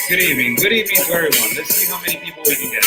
Good evening. Good evening to everyone. Let's see how many people we can get.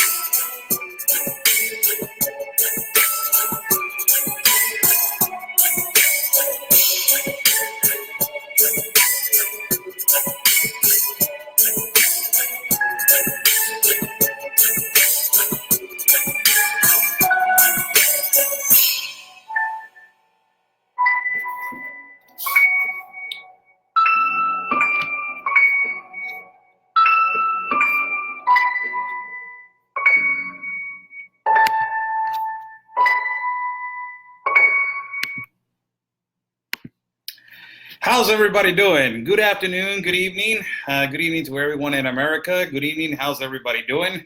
How's everybody doing? Good afternoon, good evening. Good evening to everyone in America. Good evening. How's everybody doing?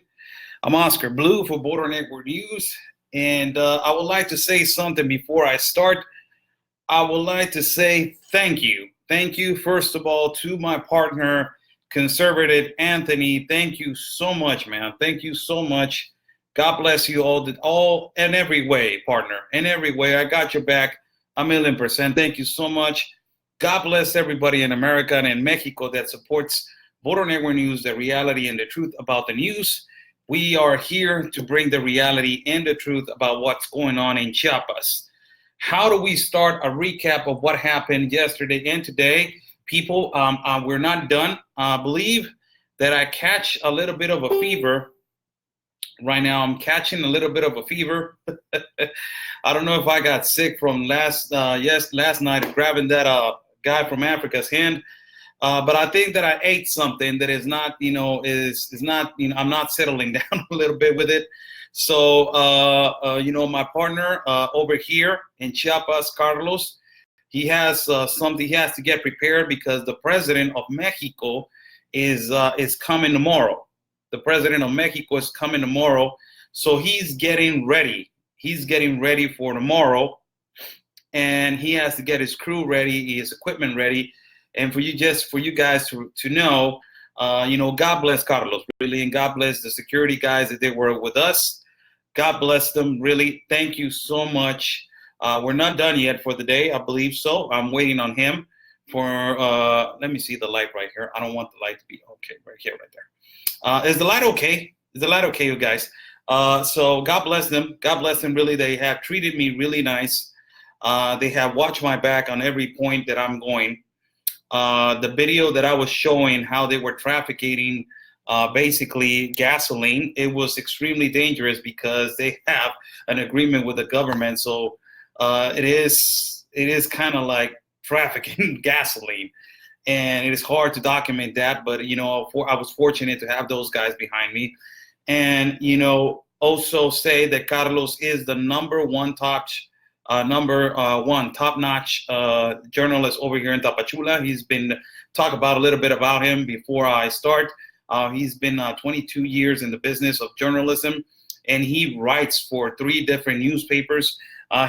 I'm Oscar Blue for Border Network News. And I would like to say something before I start. I would like to say thank you. Thank you, first of all, to my partner, Conservative Anthony. Thank you so much, man. Thank you so much. God bless you all in every way, partner. In every way. I got your back 1,000,000%. Thank you so much. God bless everybody in America and in Mexico that supports Border Network News, the reality and the truth about the news. We are here to bring the reality and the truth about what's going on in Chiapas. How do we start a recap of what happened yesterday and today? People, we're not done. I believe that I catch a little bit of a fever. Right now, I'm catching a little bit of a fever. I don't know if I got sick from last night grabbing that guy from Africa's hand. But I think that I ate something that is not, is not, I'm not settling down a little bit with it. So, my partner over here in Chiapas, Carlos, he has something he has to get prepared because the president of Mexico is coming tomorrow. The president of Mexico is coming tomorrow. So he's getting ready. He's getting ready for tomorrow. And he has to get his crew ready, his equipment ready. And for you guys to know, God bless Carlos, really, and God bless the security guys that they were with us. God bless them, really. Thank you so much. We're not done yet for the day, I believe so. I'm waiting on him for, let me see the light right here. I don't want the light to be, okay, right here, right there. Is the light okay? Is the light okay, you guys? So God bless them. God bless them, really. They have treated me really nice. They have watched my back on every point that I'm going. The video that I was showing how they were trafficking basically gasoline, it was extremely dangerous because they have an agreement with the government. So it is kind of like trafficking gasoline, and it is hard to document that. But I was fortunate to have those guys behind me, and also say that Carlos is the number one top-notch journalist over here in Tapachula. He's been talk about a little bit about him before I start. He's been 22 years in the business of journalism, and he writes for 3 different newspapers.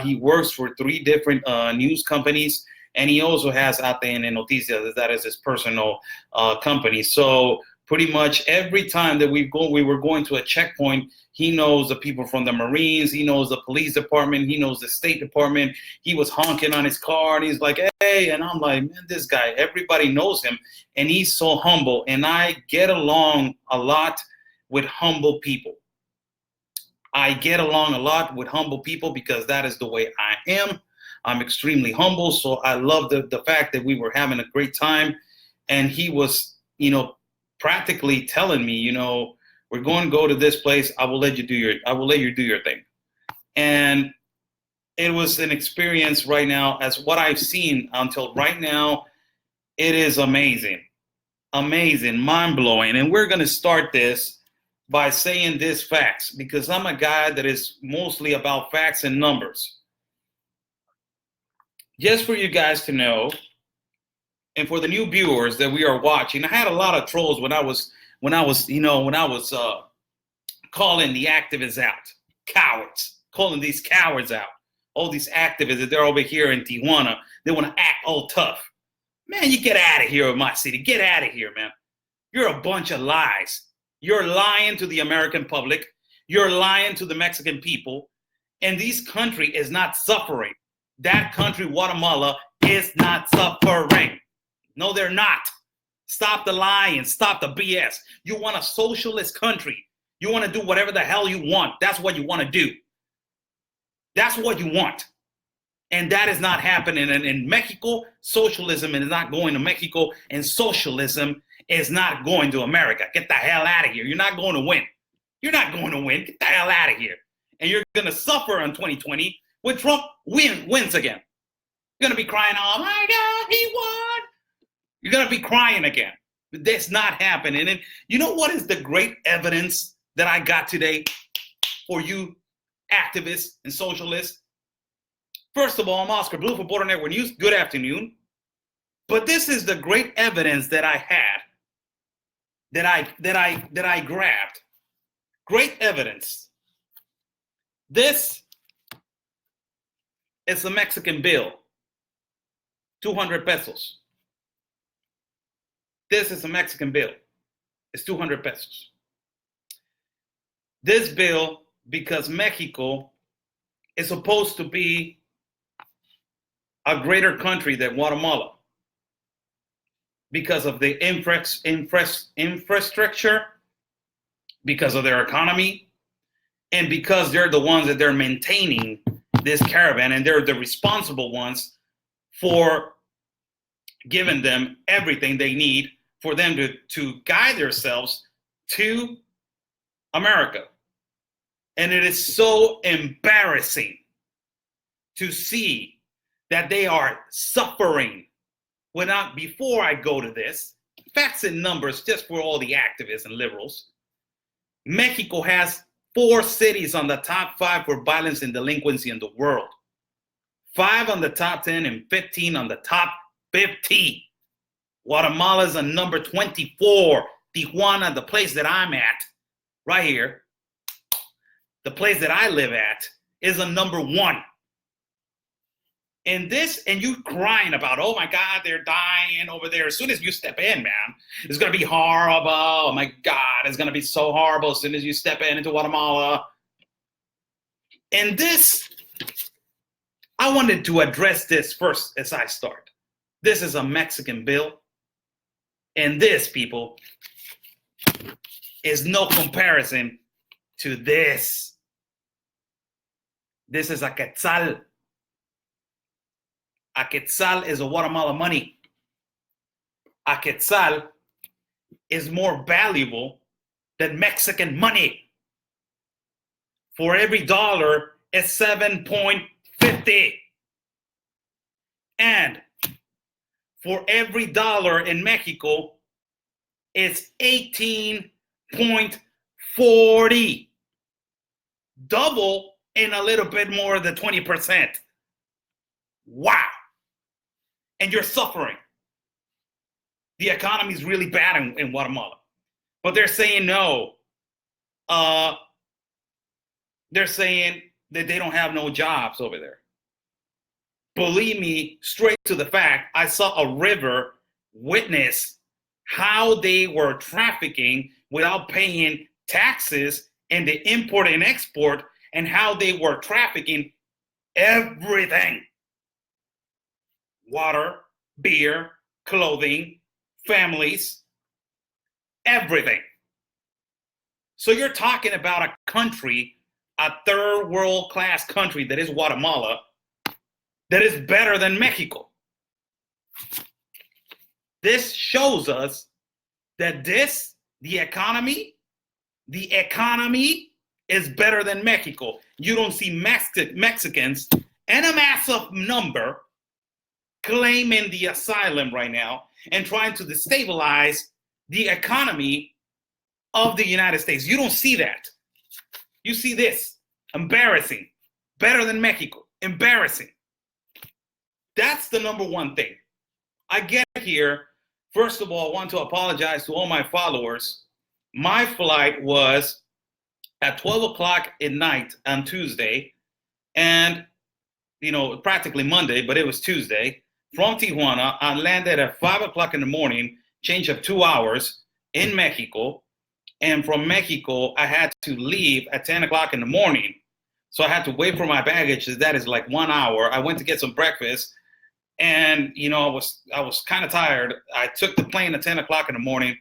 He works for 3 different news companies, and he also has ATN Noticias. That is his personal company. So pretty much every time that we were going to a checkpoint, he knows the people from the Marines. He knows the police department. He knows the State Department. He was honking on his car, and he's like, hey. And I'm like, man, this guy, everybody knows him. And he's so humble. And I get along a lot with humble people. I get along a lot with humble people because that is the way I am. I'm extremely humble. So I love the fact that we were having a great time. And he was, practically telling me, we're going to go to this place. I will let you do your thing. And it was an experience right now, as what I've seen until right now, it is amazing, mind-blowing. And we're going to start this by saying this facts, because I'm a guy that is mostly about facts and numbers. Just for you guys to know, and for the new viewers that we are watching, I had a lot of trolls when I was calling the activists out, cowards, calling these cowards out. All these activists, they're over here in Tijuana. They want to act all tough. Man, you get out of here with my city. Get out of here, man. You're a bunch of lies. You're lying to the American public. You're lying to the Mexican people. And this country is not suffering. That country, Guatemala, is not suffering. No, they're not. Stop the lying. Stop the BS. You want a socialist country. You want to do whatever the hell you want. That's what you want to do. That's what you want. And that is not happening. And in Mexico, socialism is not going to Mexico, and socialism is not going to America. Get the hell out of here. You're not going to win. You're not going to win. Get the hell out of here. And you're going to suffer in 2020 when Trump wins again. You're going to be crying, oh my God, he won. You're going to be crying again. But that's not happening. And you know what is the great evidence that I got today for you activists and socialists? First of all, I'm Oscar Blue for Border Network News. Good afternoon. But this is the great evidence that I had, that I grabbed. Great evidence. This is a Mexican bill, 200 pesos. This is a Mexican bill. It's 200 pesos. This bill, because Mexico is supposed to be a greater country than Guatemala because of the infrastructure, because of their economy, and because they're the ones that they're maintaining this caravan, and they're the responsible ones for giving them everything they need for them to guide themselves to America. And it is so embarrassing to see that they are suffering. Before I go to this, facts and numbers just for all the activists and liberals. Mexico has 4 cities on the top 5 for violence and delinquency in the world. 5 on the top 10 and 15 on the top 50. Guatemala is on number 24. Tijuana, the place that I'm at, right here, the place that I live at, is on number 1. And you crying about, oh my God, they're dying over there. As soon as you step in, man, it's going to be horrible. Oh my God, it's going to be so horrible as soon as you step into Guatemala. And this, I wanted to address this first as I start. This is a Mexican bill. And this, people, is no comparison to this. This is a quetzal. A quetzal is a Guatemala money. A quetzal is more valuable than Mexican money. For every dollar, it's 7.50. And for every dollar in Mexico, it's 18.40. Double in a little bit more than 20%. Wow. And you're suffering. The economy is really bad in Guatemala. But they're saying no. They're saying that they don't have no jobs over there. Believe me, straight to the fact, I saw a river witness how they were trafficking without paying taxes and the import and export, and how they were trafficking everything. Water, beer, clothing, families, everything. So you're talking about a country, a third world class country that is Guatemala, that is better than Mexico. This shows us that the economy is better than Mexico. You don't see Mexicans in a massive number claiming the asylum right now and trying to destabilize the economy of the United States. You don't see that. You see this. Embarrassing. Better than Mexico. Embarrassing. That's the number one thing. I get here. First of all, I want to apologize to all my followers. My flight was at 12 o'clock at night on Tuesday, and, practically Monday, but it was Tuesday. From Tijuana, I landed at 5 o'clock in the morning, change of 2 hours in Mexico. And from Mexico, I had to leave at 10 o'clock in the morning. So I had to wait for my baggage. That is like 1 hour. I went to get some breakfast. And I was kind of tired. I took the plane at 10 o'clock in the morning,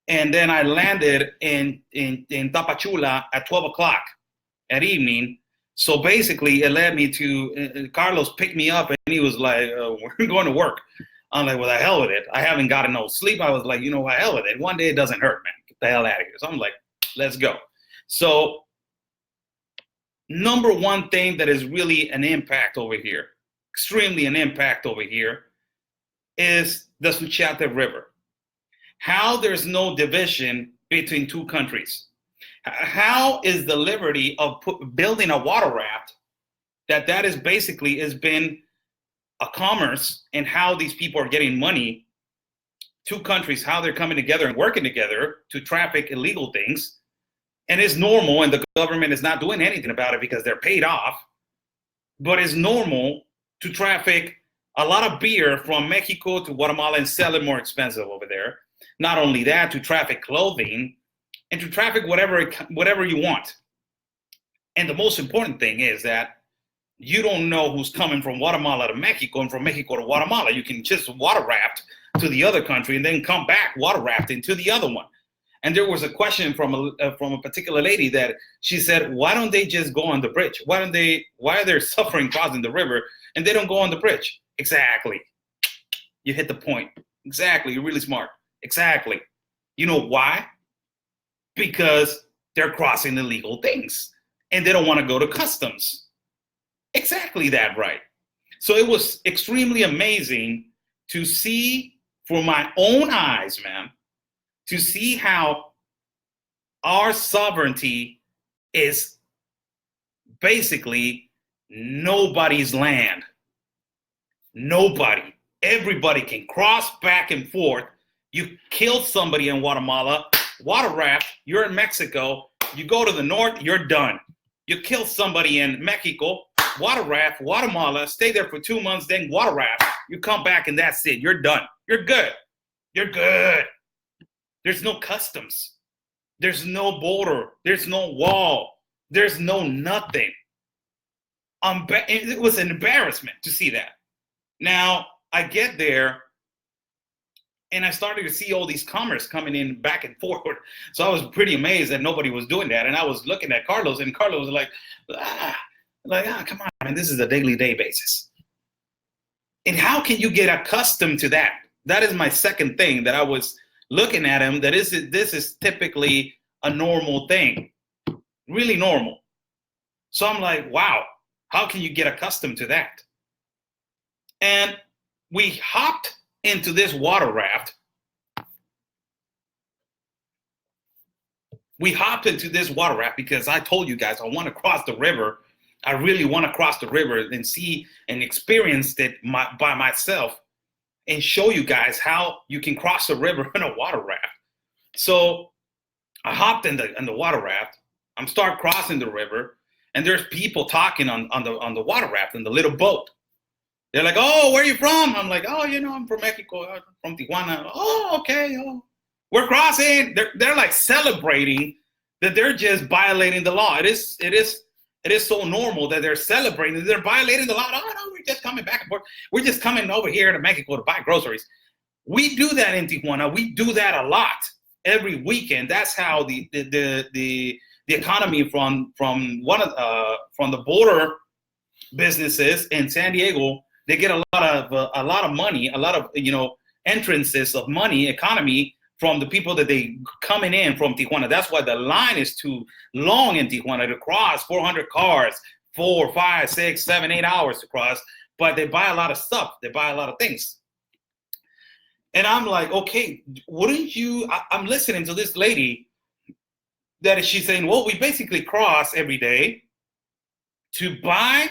and then I landed in Tapachula at 12 o'clock at evening. So basically, it led me to Carlos picked me up, and he was like, "We're going to work." I'm like, "Well, the hell with it. I haven't gotten no sleep." I was like, "The hell with it. One day it doesn't hurt, man. Get the hell out of here." So I'm like, "Let's go." So number one thing that is really an impact over here, extremely an impact over here, is the Suchiate River. How there's no division between two countries. How is the liberty of building a water raft that is basically has been a commerce, and how these people are getting money, two countries, how they're coming together and working together to traffic illegal things, and it's normal, and the government is not doing anything about it because they're paid off, but it's normal to traffic a lot of beer from Mexico to Guatemala and sell it more expensive over there. Not only that, to traffic clothing and to traffic whatever you want. And the most important thing is that you don't know who's coming from Guatemala to Mexico and from Mexico to Guatemala. You can just water raft to the other country and then come back water rafting to the other one. And there was a question from a particular lady that she said, "Why don't they just go on the bridge? Why are they suffering crossing the river and they don't go on the bridge?" Exactly. You hit the point. Exactly. You're really smart. Exactly. You know why? Because they're crossing illegal things and they don't want to go to customs. Exactly that right. So it was extremely amazing to see for my own eyes, man, to see how our sovereignty is basically nobody's land. Nobody. Everybody can cross back and forth. You kill somebody in Guatemala, water raft, you're in Mexico, you go to the north, you're done. You kill somebody in Mexico, water raft, Guatemala, stay there for 2 months, then water raft, you come back and that's it, you're done. You're good. You're good. There's no customs. There's no border. There's no wall. There's no nothing. It was an embarrassment to see that. Now, I get there, and I started to see all these commerce coming in back and forward. So I was pretty amazed that nobody was doing that. And I was looking at Carlos, and Carlos was like, come on, man, this is a daily day basis. And how can you get accustomed to that? That is my second thing that I was looking at him, that this is typically a normal thing, really normal. So I'm like, wow, how can you get accustomed to that? And we hopped into this water raft. We hopped into this water raft because I told you guys I want to cross the river. I really want to cross the river and see and experience it by myself and show you guys how you can cross the river in a water raft. So I hopped in the water raft. I'm start crossing the river, and there's people talking on the water raft in the little boat. They're like, "Oh, where are you from?" I'm like, "Oh, I'm from Mexico, I'm from Tijuana." "Oh, okay. Oh, we're crossing." They're like celebrating that they're just violating the law. It is so normal that they're celebrating. They're violating the law. "Oh no, we're just coming back and forth. We're just coming over here to Mexico to buy groceries." We do that in Tijuana. We do that a lot every weekend. That's how the economy from the border businesses in San Diego, they get a lot of money, a lot of entrances of money, economy from the people that they coming in from Tijuana. That's why the line is too long in Tijuana to cross 400 cars, 4, 5, 6, 7, 8 hours to cross. But they buy a lot of stuff. They buy a lot of things. And I'm like, okay, wouldn't you? I'm listening to this lady that she's saying, well, we basically cross every day to buy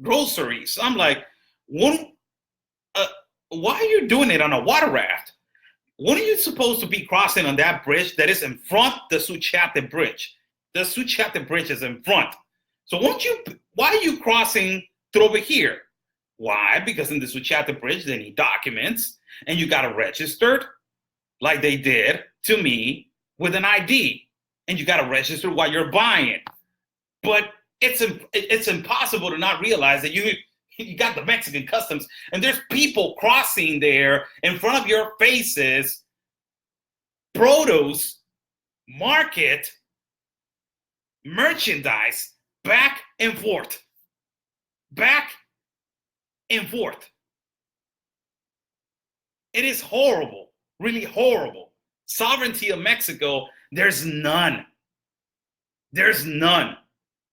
groceries. I'm like, why are you doing it on a water raft? What are you supposed to be crossing on that bridge that is in front of the Suchiate Bridge? The Suchiate Bridge is in front. So why are you crossing through over here? Why? Because in the Suchiate Bridge, they need documents, and you got to register like they did to me with an ID, and you got to register while you're buying. But it's impossible to not realize that You got the Mexican customs, and there's people crossing there in front of your faces, produce, market, merchandise, back and forth. Back and forth. It is horrible, really horrible. Sovereignty of Mexico, there's none. There's none.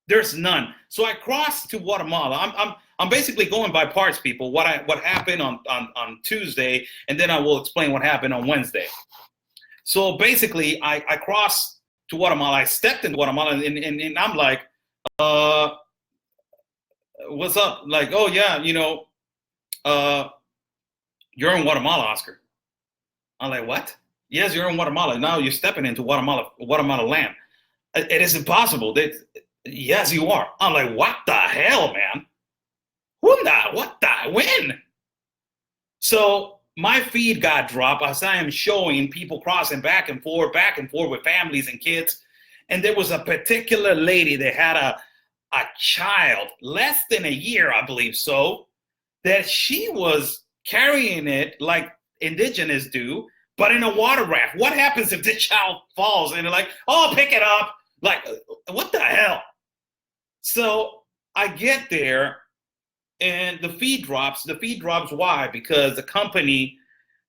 There's none. So I crossed to Guatemala. I'm basically going by parts, people. What happened on Tuesday, and then I will explain what happened on Wednesday. So basically, I crossed to Guatemala. I stepped into Guatemala, and I'm like, what's up? Like, oh yeah, you're in Guatemala, Oscar. I'm like, what? Yes, you're in Guatemala. Now you're stepping into Guatemala land. It is impossible. Yes, you are. I'm like, what the hell, man? What the? When? So my feed got dropped as I am showing people crossing back and forth with families and kids. And there was a particular lady that had a child, less than a year, I believe so, that she was carrying it like indigenous do, but in a water raft. What happens if this child falls and they're like, oh, pick it up? Like, what the hell? So I get there and the feed drops. The feed drops, why? Because the company,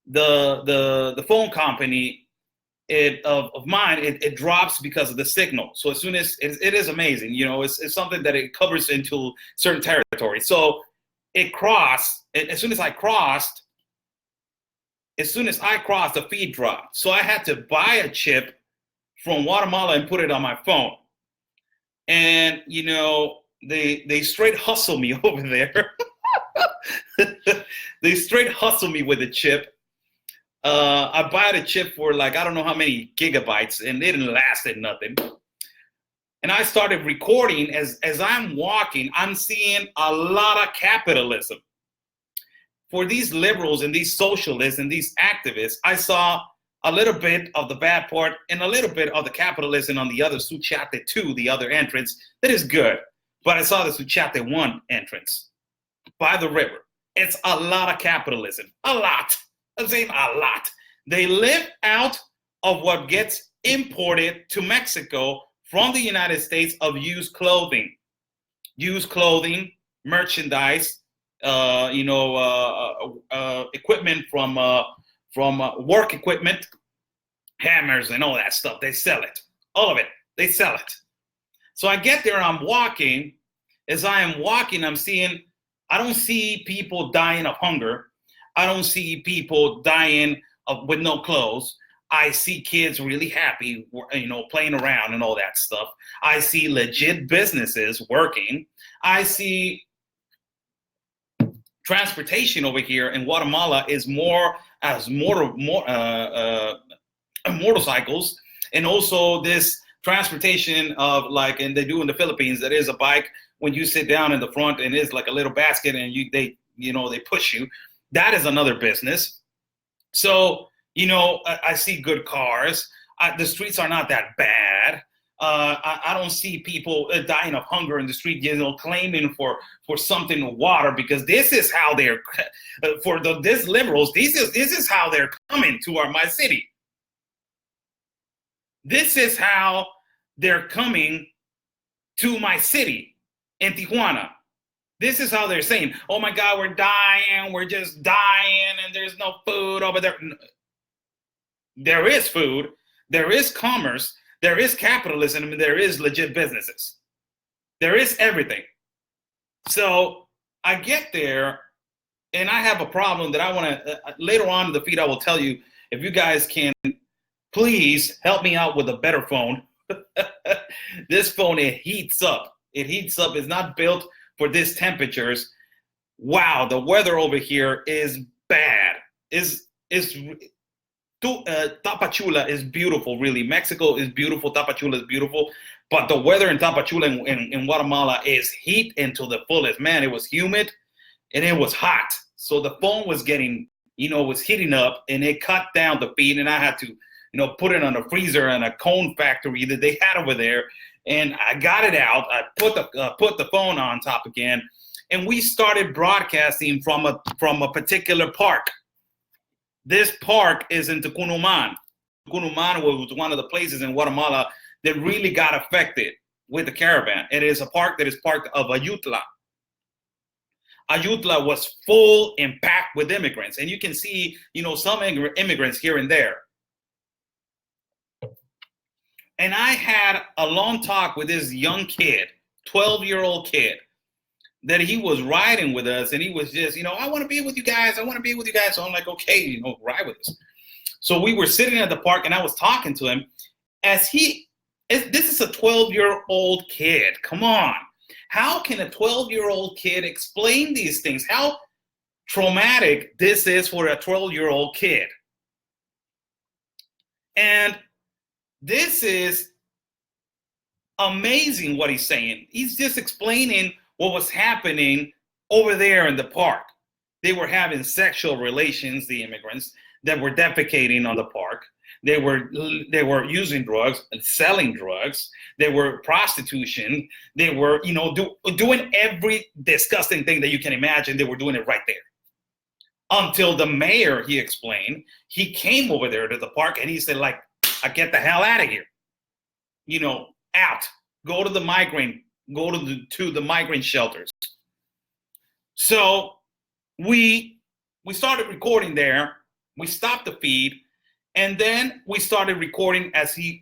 the phone company of mine, it drops because of the signal. So as soon as, it is amazing, it's something that it covers into certain territory. So it crossed, as soon as I crossed, the feed dropped. So I had to buy a chip from Guatemala and put it on my phone. And, they straight hustle me over there. They straight hustle me with a chip. I buy the chip for like, I don't know how many gigabytes, and it didn't last at nothing. And I started recording as I'm walking. I'm seeing a lot of capitalism. For these liberals and these socialists and these activists, I saw a little bit of the bad part and a little bit of the capitalism on the other Suchate 2, the other entrance, that is good. But I saw the Suchate 1 entrance by the river. It's a lot of capitalism. A lot. I'm saying a lot. They live out of what gets imported to Mexico from the United States of used clothing, merchandise, equipment from work equipment, hammers and all that stuff. They sell it. All of it. They sell it. So I get there and I'm walking. As I am walking, I don't see people dying of hunger. I don't see people dying with no clothes. I see kids really happy, playing around and all that stuff. I see legit businesses working. I see transportation over here in Guatemala is more as motorcycles, and also this transportation of like, and they do in the Philippines, that is a bike when you sit down in the front and it's like a little basket and they push you. That is another business. So, I see good cars. The streets are not that bad. I don't see people dying of hunger in the street, claiming for something, water, because this is how they're these liberals. This is how they're coming to my city. This is how they're coming to my city in Tijuana. This is how they're saying, oh my God, we're just dying, and there's no food over there. There is food, there is commerce, there is capitalism, and there is legit businesses. There is everything. So I get there, and I have a problem that I want to, later on in the feed, I will tell you, if you guys can, please help me out with a better phone. This phone, it heats up. It heats up. It's not built for these temperatures. Wow, the weather over here is bad. Tapachula is beautiful, really. Mexico is beautiful. Tapachula is beautiful. But the weather in Tapachula in Guatemala is heat into the fullest. Man, it was humid and it was hot. So the phone was getting, was heating up, and it cut down the feed, and I had to, put it on a freezer and a cone factory that they had over there. And I got it out. I put the phone on top again, and we started broadcasting from a particular park. This park is in Tucunuman. Tucunuman was one of the places in Guatemala that really got affected with the caravan. It is a park that is part of Ayutla. Ayutla was full and packed with immigrants, and you can see, some immigrants here and there. And I had a long talk with this young kid, 12-year-old kid, that he was riding with us, and he was just, I want to be with you guys. I want to be with you guys. So I'm like, okay, ride with us. So we were sitting at the park, and I was talking to him this is a 12-year-old kid. Come on. How can a 12-year-old kid explain these things? How traumatic this is for a 12-year-old kid. And this is amazing what he's saying. He's just explaining what was happening over there in the park. They were having sexual relations, the immigrants, that were defecating on the park. They were using drugs and selling drugs. They were prostitution. They were, doing every disgusting thing that you can imagine. They were doing it right there. Until the mayor, he explained, he came over there to the park and he said, like, I get the hell out of here. Out. Go to the migrant shelters. So we started recording there. We stopped the feed, and then we started recording as we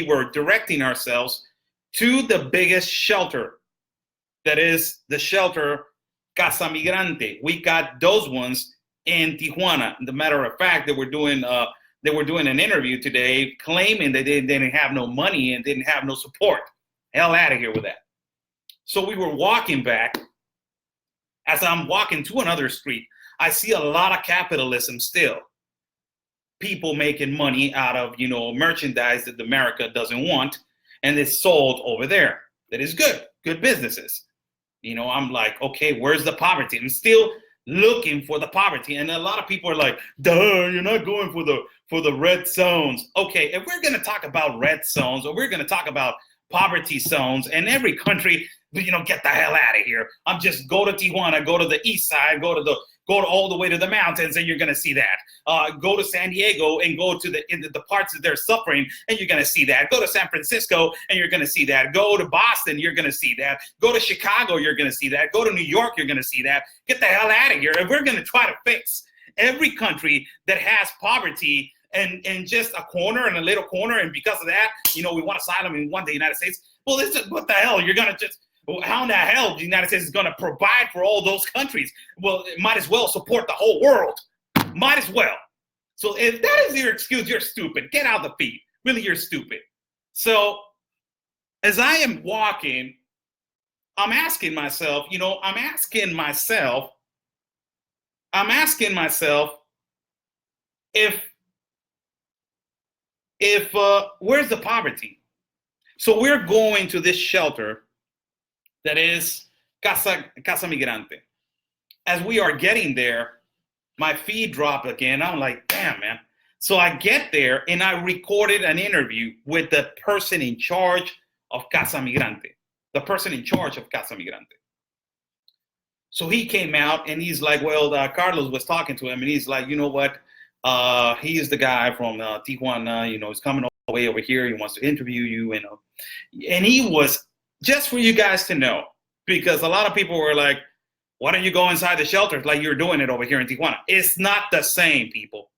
were directing ourselves to the biggest shelter, that is the shelter Casa Migrante. We got those ones in Tijuana. As a matter of fact, they were doing an interview today claiming that they didn't have no money and didn't have no support. Hell out of here with that. So we were walking back. As I'm walking to another street, I see a lot of capitalism still. People making money out of, merchandise that America doesn't want, and it's sold over there. That is good businesses. I'm like, okay, where's the poverty? I'm still looking for the poverty. And a lot of people are like, duh, you're not going for the red zones. Okay, if we're going to talk about red zones, or we're going to talk about poverty zones, and every country, get the hell out of here. I'm just go to Tijuana, go to the east side, go to all the way to the mountains, and you're going to see that. Go to San Diego and go to the parts that they're suffering, and you're going to see that. Go to San Francisco, and you're going to see that. Go to Boston, you're going to see that. Go to Chicago, you're going to see that. Go to New York, you're going to see that. Get the hell out of here. If we're going to try to fix every country that has poverty and just a corner and a little corner, and because of that, we want asylum and we want the United States. Well, what the hell? You're going to just... How in the hell the United States is going to provide for all those countries? Well, it might as well support the whole world. Might as well. So if that is your excuse, you're stupid. Get out of the feed. Really, you're stupid. So as I am walking, I'm asking myself, if where's the poverty? So we're going to this shelter that is Casa Migrante. As we are getting there, my feed dropped again. I'm like, damn, man. So I get there and I recorded an interview with the person in charge of Casa Migrante. The person in charge of Casa Migrante. So he came out and he's like, well, Carlos was talking to him and he's like, you know what? He is the guy from Tijuana, he's coming all the way over here. He wants to interview you, and he was, just for you guys to know, because a lot of people were like, why don't you go inside the shelters like you're doing it over here in Tijuana? It's not the same, people.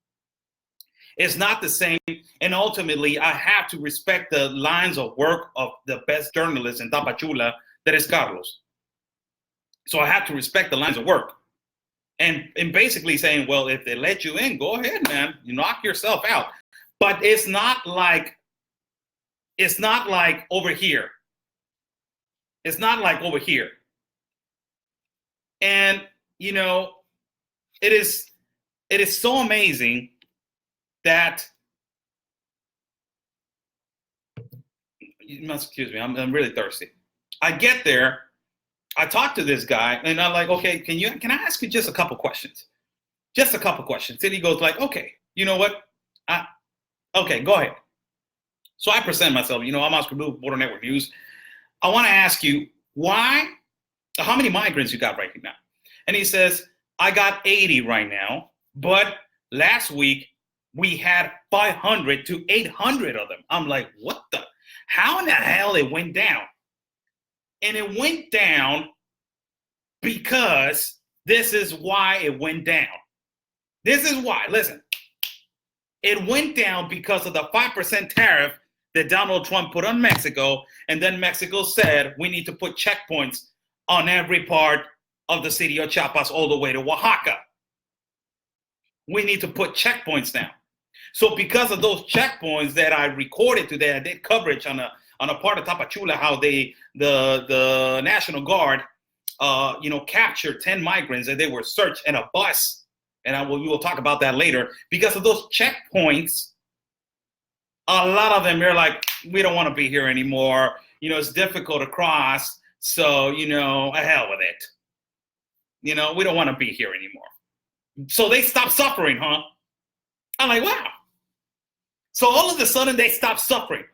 It's not the same. And ultimately, I have to respect the lines of work of the best journalist in Tapachula, that is Carlos. So I have to respect the lines of work. And basically saying, well, if they let you in, go ahead, man. You knock yourself out. But it's not like over here. It's not like over here. And, it is so amazing that, you must excuse me, I'm really thirsty. I get there, I talk to this guy, and I'm like, okay, can I ask you just a couple questions? Just a couple questions. And he goes like, okay, you know what? Okay, go ahead. So I present myself, I'm Oscar Blue, Border Network News. I want to ask you, why How many migrants you got right now? And he says, I got 80 right now, but last week we had 500 to 800 of them. I'm like, what the? How in the hell it went down? And it went down because this is why it went down. This is why. Listen, it went down because of the 5% tariff that Donald Trump put on Mexico. And then Mexico said, we need to put checkpoints on every part of the city of Chiapas all the way to Oaxaca. We need to put checkpoints now. So because of those checkpoints that I recorded today, I did coverage on a part of Tapachula, how the National Guard, captured 10 migrants and they were searched in a bus. And we will talk about that later. Because of those checkpoints, a lot of them are like, we don't want to be here anymore. It's difficult to cross. So, hell with it. We don't want to be here anymore. So they stopped suffering, huh? I'm like, wow. So all of a sudden they stopped suffering.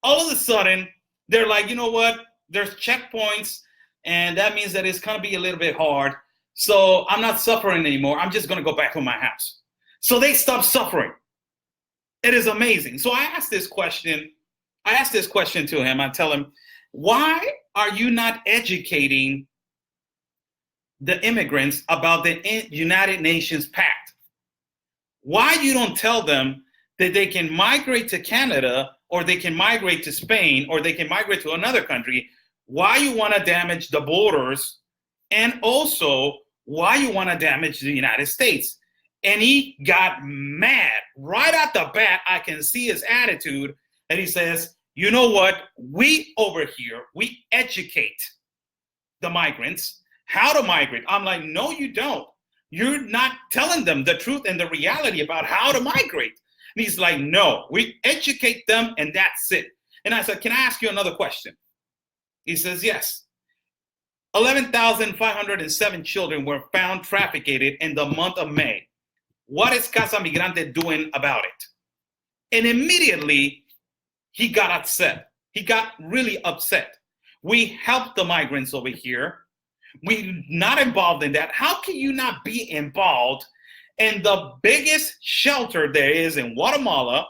All of a sudden they're like, you know what? There's checkpoints, and that means that it's going to be a little bit hard. So I'm not suffering anymore. I'm just going to go back to my house. So they stopped suffering. It is amazing. So I asked this question to him. I tell him, why are you not educating the immigrants about the United Nations Pact? Why you don't tell them that they can migrate to Canada, or they can migrate to Spain, or they can migrate to another country? Why you want to damage the borders, and also why you want to damage the United States? And he got mad right at the bat. I can see his attitude, and he says, you know what? We over here, we educate the migrants how to migrate. I'm like, no, you don't. You're not telling them the truth and the reality about how to migrate. And he's like, no, we educate them and that's it. And I said, can I ask you another question? He says, yes. 11,507 children were found trafficked in the month of May. What is Casa Migrante doing about it? And immediately he got upset. He got really upset. We helped the migrants over here. We're not involved in that. How can you not be involved in the biggest shelter there is in Guatemala,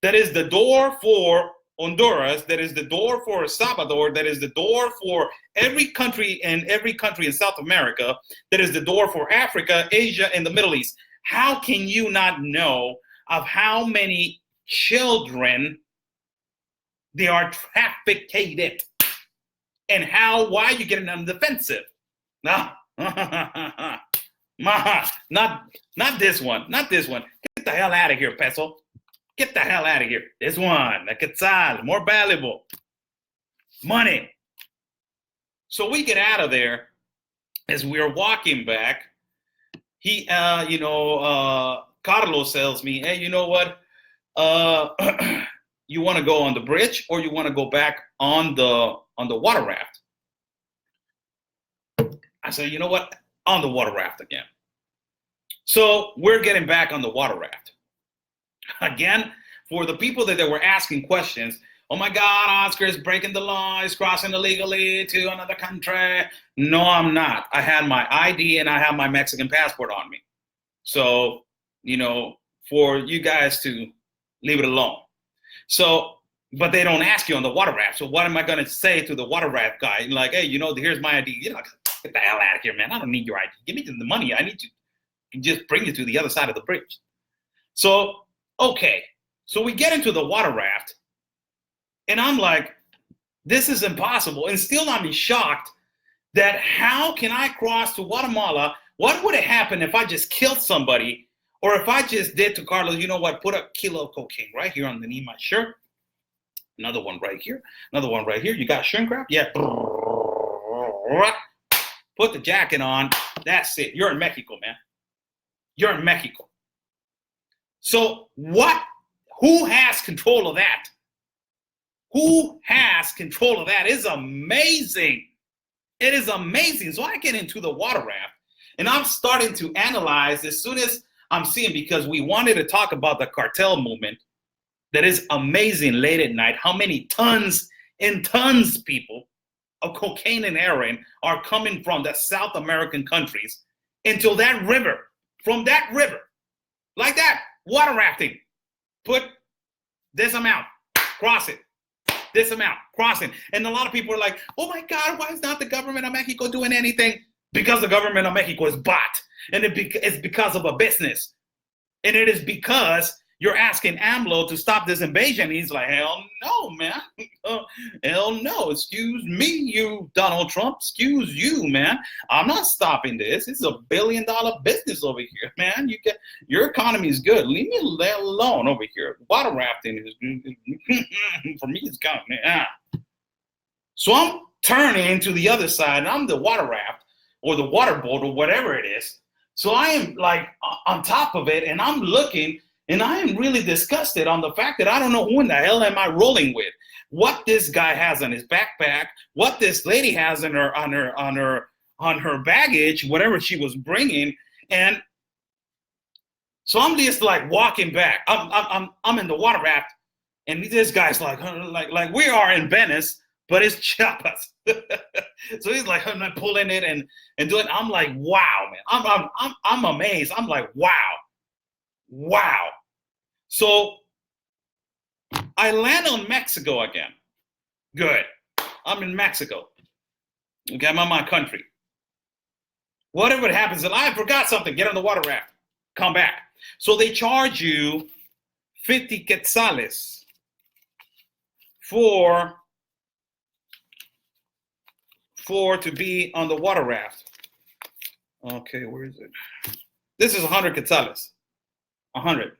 that is the door for Honduras, that is the door for El Salvador, that is the door for every country in South America, that is the door for Africa, Asia, and the Middle East? How can you not know of how many children they are trafficked, and why are you getting on the defensive? No, not this one. Get the hell out of here, Peso. Get the hell out of here. This one, the Quetzal, more valuable. Money. So we get out of there. As we are walking back, he, Carlos tells me, hey, you know what? You want to go on the bridge, or you want to go back on the water raft? I said, you know what? On the water raft again. So we're getting back on the water raft. Again, for the people that were asking questions, oh my God, Oscar is breaking the law, he's crossing illegally to another country. No, I'm not. I had my ID and I have my Mexican passport on me. So, for you guys to leave it alone. So, but they don't ask you on the water raft. So what am I going to say to the water raft guy? Like, hey, here's my ID. Get the hell out of here, man. I don't need your ID. Give me the money. I need to just bring you to the other side of the bridge. So, okay. So we get into the water raft, and I'm like, this is impossible. And still I'm shocked that how can I cross to Guatemala? What would have happened if I just killed somebody, or if I just did to Carlos, you know what, put a kilo of cocaine right here underneath my shirt. Another one right here. Another one right here. You got shrink wrap? Yeah. Put the jacket on. That's it. You're in Mexico, man. You're in Mexico. So what? Who has control of that? Who has control of that? It's amazing. It is amazing. So I get into the water raft, and I'm starting to analyze as soon as I'm seeing, because we wanted to talk about the cartel movement. That is amazing late at night. How many tons and tons, people, of cocaine and heroin are coming from the South American countries into that river, from that river, like that, water rafting. Put this amount, cross it, this amount, cross it. And a lot of people are like, oh my God, why is not the government of Mexico doing anything? Because the government of Mexico is bought, and it's because of a business. And it is because you're asking AMLO to stop this invasion. He's like, hell no, man. Hell no. Excuse me, you Donald Trump. Excuse you, man. I'm not stopping this. It's $1 billion business over here, man. Your economy is good. Leave me alone over here. Water rafting is for me. It's kind of So I'm turning to the other side, and I'm the water raft or the water boat or whatever it is. So I am like on top of it, and I'm looking. And I am really disgusted on the fact that I don't know who in the hell am I rolling with. What this guy has on his backpack, what this lady has on her baggage, whatever she was bringing, and so I'm just like walking back. I'm in the water raft, and this guy's like we are in Venice, but it's Chiapas. So he's like pulling it and doing. I'm like, wow, man. I'm amazed. I'm like, wow. So I land on Mexico again. Good. I'm in Mexico. Okay, I'm in my country. Whatever happens, and I forgot something, get on the water raft. Come back. So they charge you 50 quetzales for to be on the water raft. Okay, where is it? This is 100 quetzales. 100.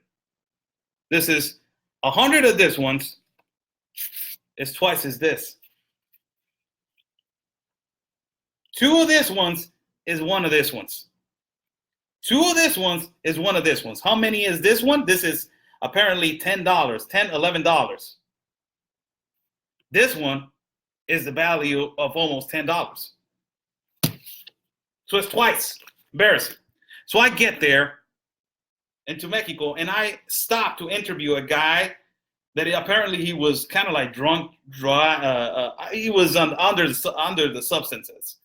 This is 100 of this ones is twice as this. 2 of this ones is 1 of this ones. 2 of this ones is 1 of this ones. How many is this one? This is apparently $10, $11. This one is the value of almost $10. So it's twice. Embarrassing. So I get there into Mexico, and I stopped to interview a guy that apparently he was kind of like drunk, dry. He was under the substances,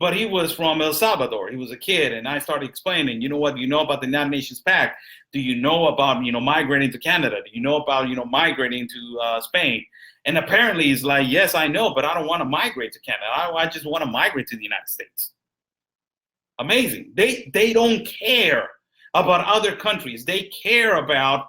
but he was from El Salvador. He was a kid, and I started explaining, you know what, you know about the United Nations Pact? Do you know about, migrating to Canada? Do you know about, migrating to Spain? And apparently he's like, yes, I know, but I don't want to migrate to Canada. I just want to migrate to the United States. Amazing. They don't care about other countries. They care about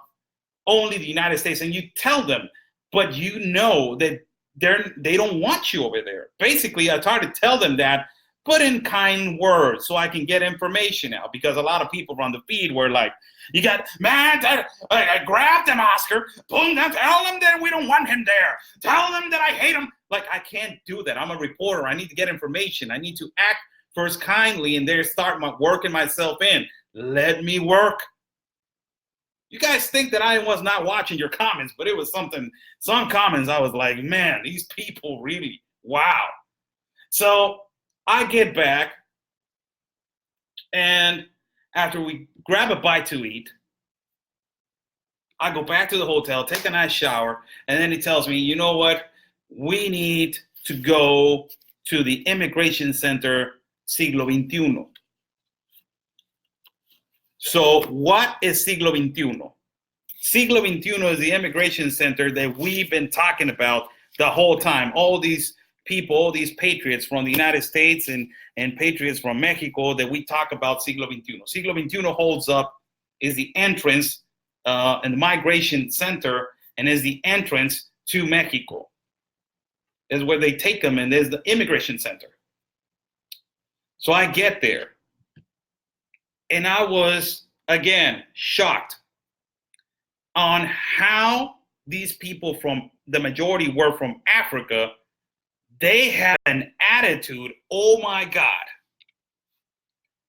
only the United States, and you tell them, but you know that they don't want you over there. Basically, I tried to tell them that, but in kind words, so I can get information out, because a lot of people on the feed were like, you got, man, I grabbed him, Oscar, pull him down, tell them that we don't want him there, tell them that I hate him. Like, I can't do that. I'm a reporter. I need to get information. I need to act first kindly, and then start working myself in. Let me work. You guys think that I was not watching your comments, but it was some comments I was like, man, these people really, wow. So I get back, and after we grab a bite to eat, I go back to the hotel, take a nice shower, and then he tells me, you know what? We need to go to the immigration center Siglo XXI. So what is Siglo XXI? Siglo XXI is the immigration center that we've been talking about the whole time. All these people, all these patriots from the United States and patriots from Mexico that we talk about Siglo XXI. Siglo XXI holds up, is the entrance and the migration center, and is the entrance to Mexico. Is where they take them, and there's the immigration center. So I get there, and I was, again, shocked on how these people from, the majority were from Africa, they had an attitude, oh my God.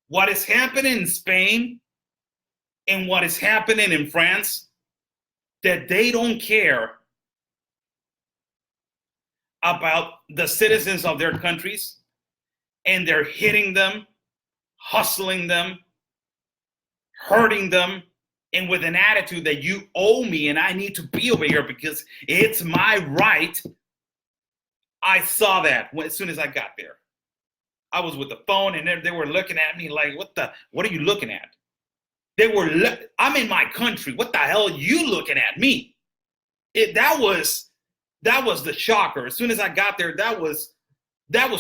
What is happening in Spain and what is happening in France, that they don't care about the citizens of their countries, and they're hitting them, hustling them, hurting them, and with an attitude that you owe me and I need to be over here because it's my right. I saw that as soon as I got there. I was with the phone, and they were looking at me like, what are you looking at? I'm in my country. What the hell are you looking at me? That was the shocker. As soon as I got there, that was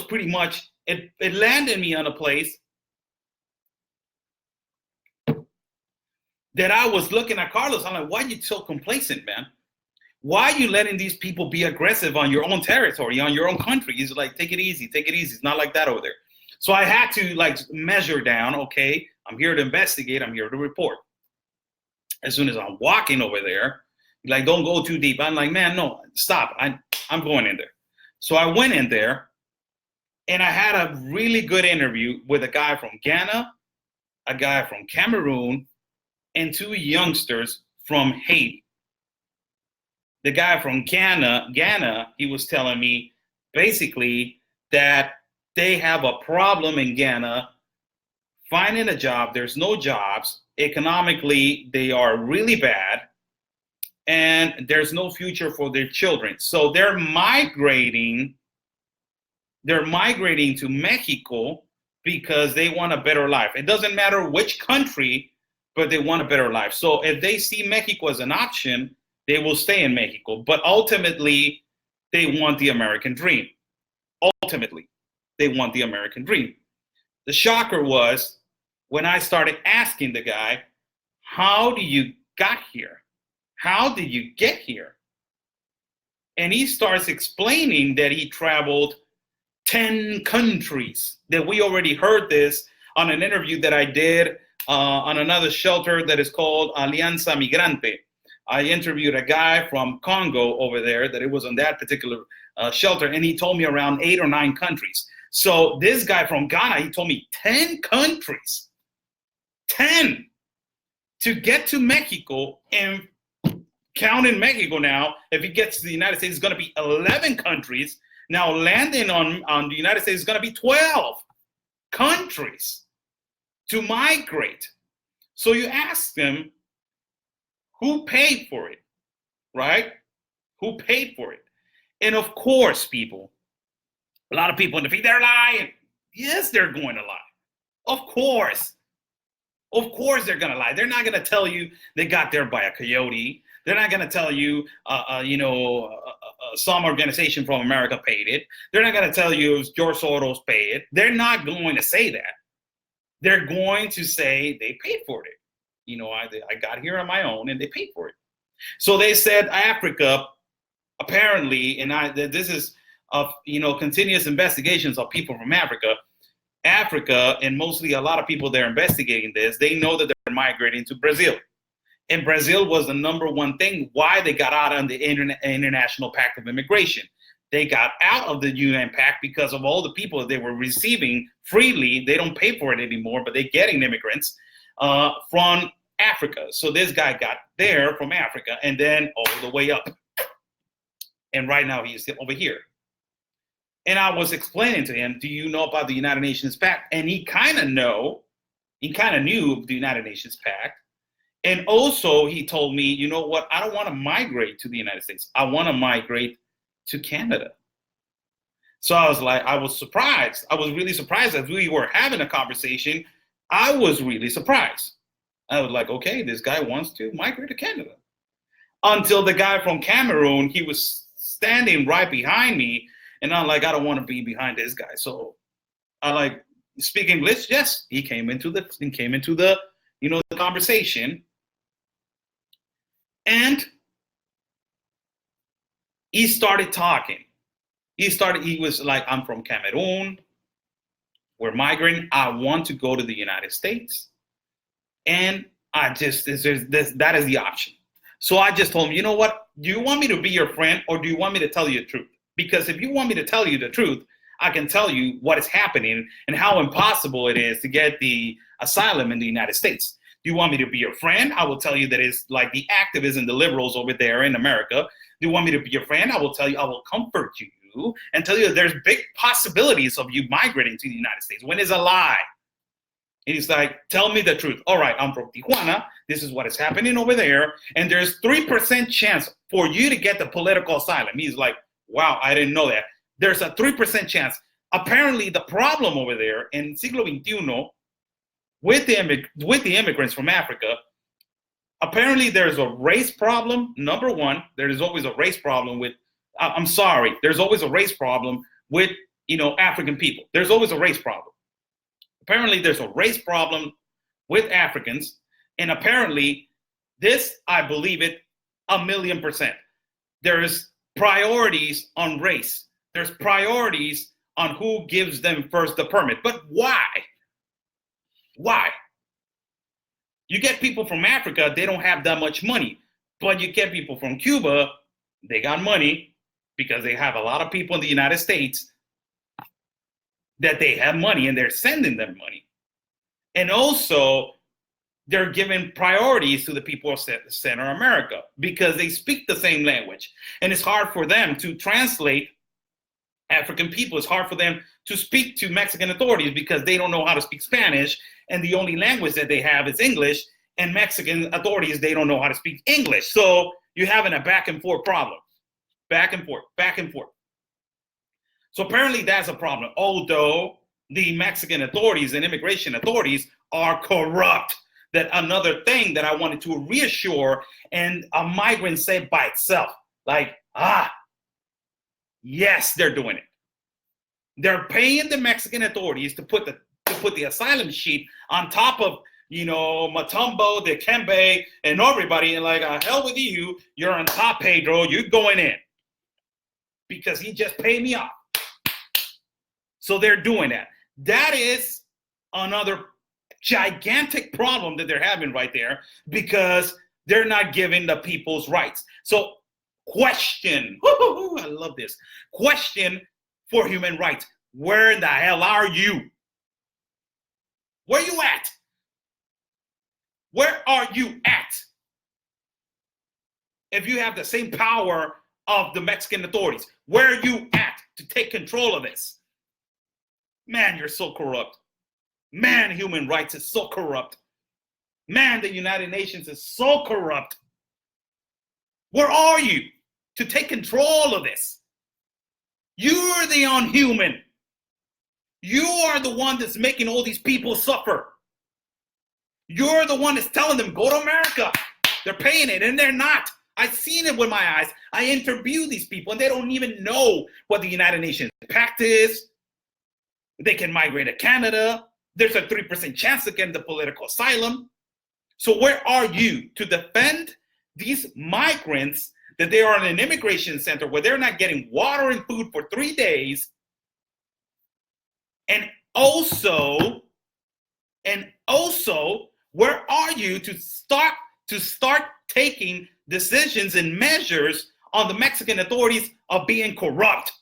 pretty much it. It landed me on a place that I was looking at Carlos. I'm like, why are you so complacent, man? Why are you letting these people be aggressive on your own territory, on your own country? He's like, take it easy, take it easy. It's not like that over there. So I had to like measure down, okay, I'm here to investigate, I'm here to report. As soon as I'm walking over there, like, don't go too deep. I'm like, man, no, stop. I'm going in there. So I went in there, and I had a really good interview with a guy from Ghana, a guy from Cameroon, and two youngsters from Haiti. The guy from Ghana, he was telling me basically that they have a problem in Ghana finding a job. There's no jobs. Economically, they are really bad, and there's no future for their children. So they're migrating to Mexico because they want a better life. It doesn't matter which country, but they want a better life. So if they see Mexico as an option, they will stay in Mexico. But ultimately, they want the American dream. Ultimately, they want the American dream. The shocker was when I started asking the guy, how do you got here? How did you get here? And he starts explaining that he traveled 10 countries, that we already heard this on an interview that I did on another shelter that is called Alianza Migrante. I interviewed a guy from Congo over there that it was on that particular shelter, and he told me around 8 or 9 countries. So this guy from Ghana, he told me 10 countries, 10 to get to Mexico, and count in Mexico now, if he gets to the United States, it's going to be 11 countries. Now landing on the United States is going to be 12 countries to migrate. So you ask them, who paid for it, right? Who paid for it? And of course, people, a lot of people in the feed, they're lying. Yes, they're going to lie. Of course. Of course they're going to lie. They're not going to tell you they got there by a coyote. They're not going to tell you, some organization from America paid it. They're not going to tell you George Soros paid it. They're not going to say that. They're going to say they paid for it. I got here on my own, and they paid for it. So they said Africa, apparently, and this is continuous investigations of people from Africa, and mostly a lot of people that are investigating this, they know that they're migrating to Brazil. And Brazil was the number one thing why they got out on the International Pact of Immigration. They got out of the UN Pact because of all the people that they were receiving freely. They don't pay for it anymore, but they're getting immigrants from Africa. So this guy got there from Africa and then all the way up. And right now he's over here. And I was explaining to him, do you know about the United Nations Pact? And he kind of knew of the United Nations Pact. And also he told me, you know what? I don't want to migrate to the United States. I want to migrate to Canada. So I was surprised. I was really surprised as we were having a conversation. I was really surprised. I was like, okay, this guy wants to migrate to Canada. Until the guy from Cameroon, he was standing right behind me. And I'm like, I don't want to be behind this guy. So I like, speak English? Yes. He came into the the conversation. And he started talking. He was like, I'm from Cameroon. We're migrating. I want to go to the United States. And that is the option. So I just told him, you know what? Do you want me to be your friend, or do you want me to tell you the truth? Because if you want me to tell you the truth, I can tell you what is happening and how impossible it is to get the asylum in the United States. Do you want me to be your friend? I will tell you that it's like the activists and the liberals over there in America. Do you want me to be your friend? I will tell you, I will comfort you and tell you that there's big possibilities of you migrating to the United States. When is a lie? And he's like, tell me the truth. All right, I'm from Tijuana. This is what is happening over there. And there's 3% chance for you to get the political asylum. He's like, wow, I didn't know that. there's a 3% chance. Apparently, the problem over there in siglo XXI with the immigrants from Africa, apparently there's a race problem. Number one, there is always a race problem with, I'm sorry, there's always a race problem with, African people. There's always a race problem. Apparently there's a race problem with Africans. And apparently this, I believe it 1,000,000%. There's priorities on race. There's priorities on who gives them first the permit. But why? Why? You get people from Africa, they don't have that much money. But you get people from Cuba, they got money because they have a lot of people in the United States that they have money and they're sending them money. And also, they're giving priorities to the people of Central America because they speak the same language. And it's hard for them to translate African people. It's hard for them to speak to Mexican authorities because they don't know how to speak Spanish. And the only language that they have is English. And Mexican authorities, they don't know how to speak English. So you're having a back and forth problem. Back and forth, back and forth. So apparently that's a problem. Although the Mexican authorities and immigration authorities are corrupt. That another thing that I wanted to reassure, and a migrant said by itself, like, yes, they're doing it. They're paying the Mexican authorities to put the asylum sheet on top of, Matumbo, the Kembe, and everybody, and like, hell with you, you're on top, Pedro, you're going in. Because he just paid me off. So they're doing that. That is another gigantic problem that they're having right there because they're not giving the people's rights. So question, I love this, question for human rights. Where the hell are you? Where you at? Where are you at? If you have the same power of the Mexican authorities, where are you at to take control of this? Man, you're so corrupt. Man, human rights is so corrupt. Man, the United Nations is so corrupt. Where are you to take control of this? You're the unhuman. You are the one that's making all these people suffer. You're the one that's telling them, go to America. They're paying it, and they're not. I've seen it with my eyes. I interview these people, and they don't even know what the United Nations Pact is. They can migrate to Canada. There's a 3% chance to get the political asylum. So where are you to defend these migrants that they are in an immigration center where they're not getting water and food for 3 days? And also, where are you to start taking decisions and measures on the Mexican authorities of being corrupt?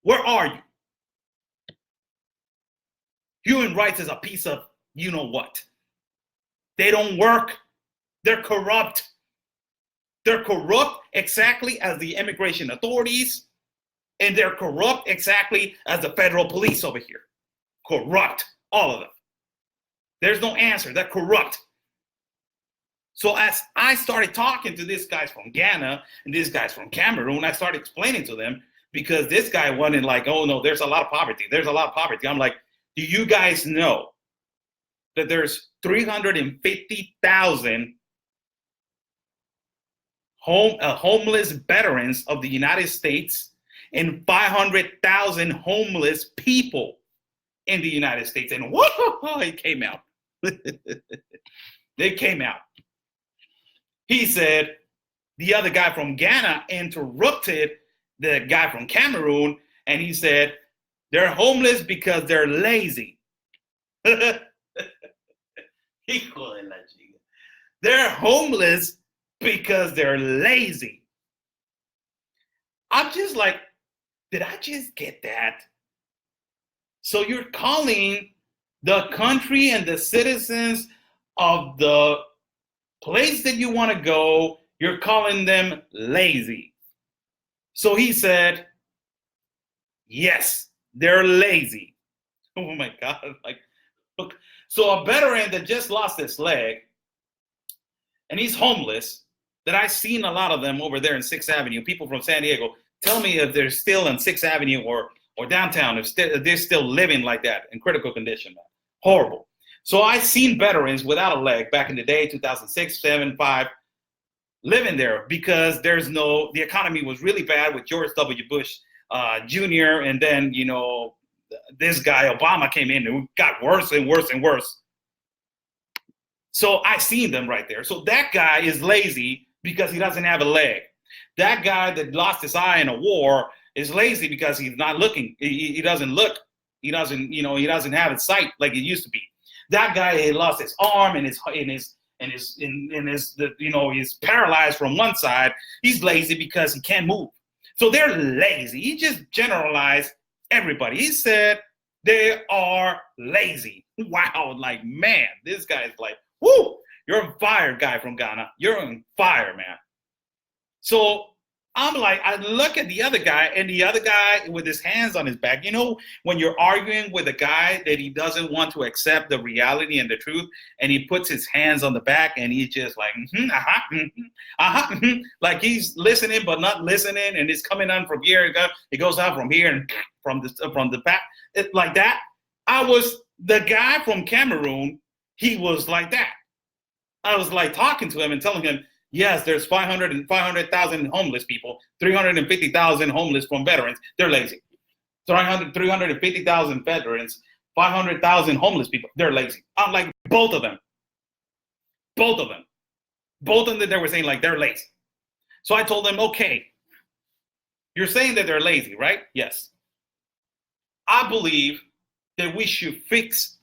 Where are you? Human rights is a piece of you know what. They don't work. They're corrupt. They're corrupt exactly as the immigration authorities, and they're corrupt exactly as the federal police over here. Corrupt, all of them. There's no answer. They're corrupt. So as I started talking to these guys from Ghana and these guys from Cameroon, I started explaining to them because this guy wanted like, oh no, there's a lot of poverty. There's a lot of poverty. I'm like, do you guys know that there's 350,000 homeless veterans of the United States and 500,000 homeless people in the United States? And whoa, it came out. It came out. He said the other guy from Ghana interrupted the guy from Cameroon, and he said, they're homeless because they're lazy. They're homeless because they're lazy. I'm just like, did I just get that? So you're calling the country and the citizens of the place that you want to go, you're calling them lazy. So he said, yes, they're lazy. Oh my God. Like, look. So a veteran that just lost his leg and he's homeless, that I've seen a lot of them over there in 6th Avenue, people from San Diego, Tell me if they're still on 6th Avenue or downtown, if they're still living like that in critical condition. Man. Horrible. So I seen veterans without a leg back in the day, 2006, 7, 5, living there because the economy was really bad with George W. Bush Jr. And then, this guy, Obama, came in and it got worse and worse and worse. So I seen them right there. So that guy is lazy because he doesn't have a leg. That guy that lost his eye in a war is lazy because he's not looking. He doesn't look. He doesn't have his sight like it used to be. That guy, he lost his arm and he's paralyzed from one side. He's lazy because he can't move. So they're lazy. He just generalized everybody. He said they are lazy. Wow, like, man, this guy is like, whoo, you're on fire, guy from Ghana. You're on fire, man. So I'm like, I look at the other guy, and the other guy with his hands on his back. When you're arguing with a guy that he doesn't want to accept the reality and the truth, and he puts his hands on the back, and he's just like, like he's listening but not listening, and it's coming on from here. It goes out from here and from the back, like that. I was the guy from Cameroon. He was like that. I was like talking to him and telling him, yes, there's 500,000 homeless people, 350,000 homeless from veterans. They're lazy. 350,000 veterans, 500,000 homeless people. They're lazy. I'm like, both of them. Both of them they were saying like they're lazy. So I told them, okay, you're saying that they're lazy, right? Yes. I believe that we should fix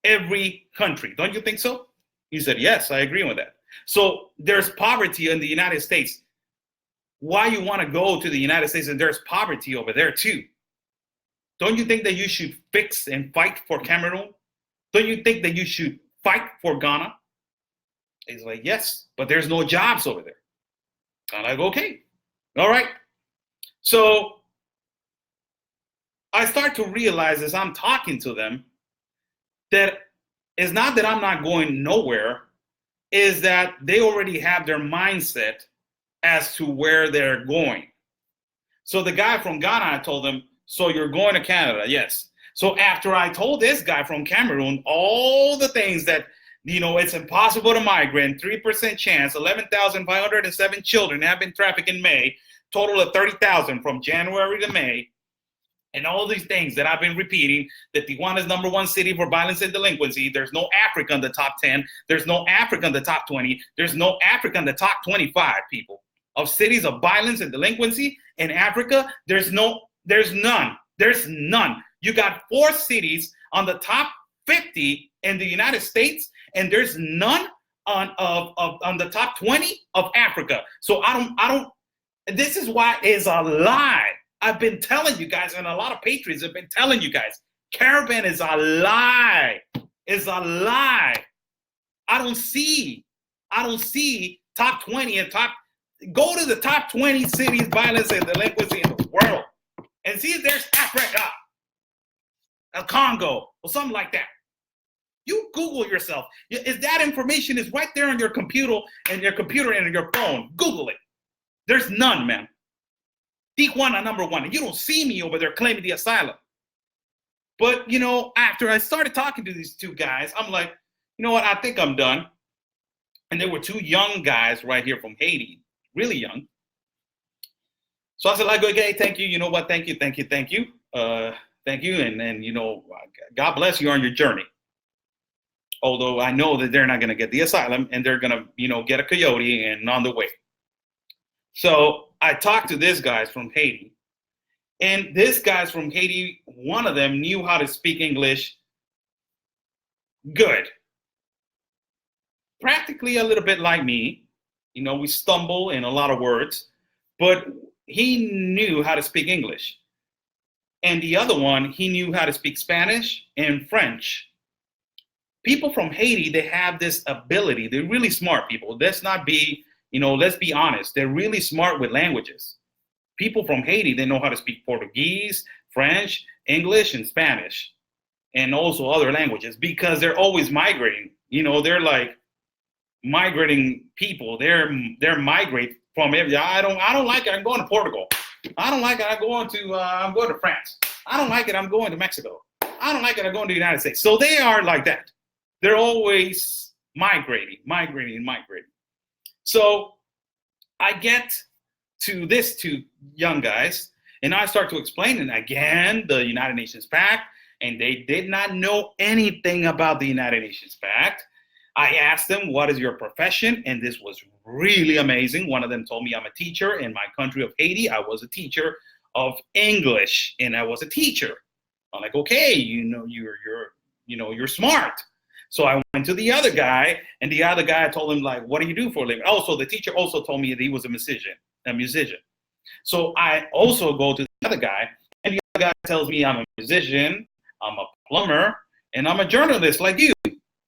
every country. Don't you think so? He said, yes, I agree with that. So there's poverty in the United States. Why you want to go to the United States and there's poverty over there too? Don't you think that you should fix and fight for Cameroon? Don't you think that you should fight for Ghana? He's like, yes, but there's no jobs over there. I'm like, okay, all right. So I start to realize as I'm talking to them that it's not that I'm not going nowhere, is that they already have their mindset as to where they're going. So the guy from Ghana, I told him, so you're going to Canada? Yes. So after I told this guy from Cameroon all the things that, it's impossible to migrate, 3% chance, 11,507 children have been trafficked in May, total of 30,000 from January to May, and all these things that I've been repeating, that Tijuana is #1 city for violence and delinquency. There's no Africa in the top 10. There's no Africa in the top 20. There's no Africa in the top 25, people, of cities of violence and delinquency in Africa. There's none. There's none. You got 4 cities on the top 50 in the United States, and there's none on the top 20 of Africa. So I don't, this is why it's a lie. I've been telling you guys, and a lot of patriots have been telling you guys, Caribbean is a lie. It's a lie. I don't see top 20 and go to the top 20 cities, violence and delinquency in the world, and see if there's Africa, Congo, or something like that. You Google yourself. If that information is right there on your computer and your phone, Google it. There's none, man. Tijuana #1, and you don't see me over there claiming the asylum. But, after I started talking to these 2 guys, I'm like, you know what, I think I'm done. And there were 2 young guys right here from Haiti, really young. So I said, like, okay, thank you. You know what, thank you. Thank you. And God bless you on your journey. Although I know that they're not going to get the asylum, and they're going to, get a coyote and on the way. So I talked to these guys from Haiti, and these guys from Haiti, one of them knew how to speak English good. Practically a little bit like me. We stumble in a lot of words, but he knew how to speak English. And the other one, he knew how to speak Spanish and French. People from Haiti, they have this ability. They're really smart people. Let's be honest. They're really smart with languages. People from Haiti, they know how to speak Portuguese, French, English, and Spanish, and also other languages because they're always migrating. They're like, migrating people. They're migrate from every. I don't like it. I'm going to Portugal. I don't like it. I'm going to France. I don't like it. I'm going to Mexico. I don't like it. I'm going to the United States. So they are like that. They're always migrating. So I get to this two young guys, and I start to explain it again, the United Nations Pact, and they did not know anything about the United Nations Pact. I asked them, what is your profession? And this was really amazing. One of them told me, I'm a teacher. In my country of Haiti, I was a teacher of English, and I was a teacher. I'm like, okay, you're smart. So I went to the other guy, and the other guy told him, like, what do you do for a living? Also, the teacher also told me that he was a musician. So I also go to the other guy, and the other guy tells me I'm a musician, I'm a plumber, and I'm a journalist like you.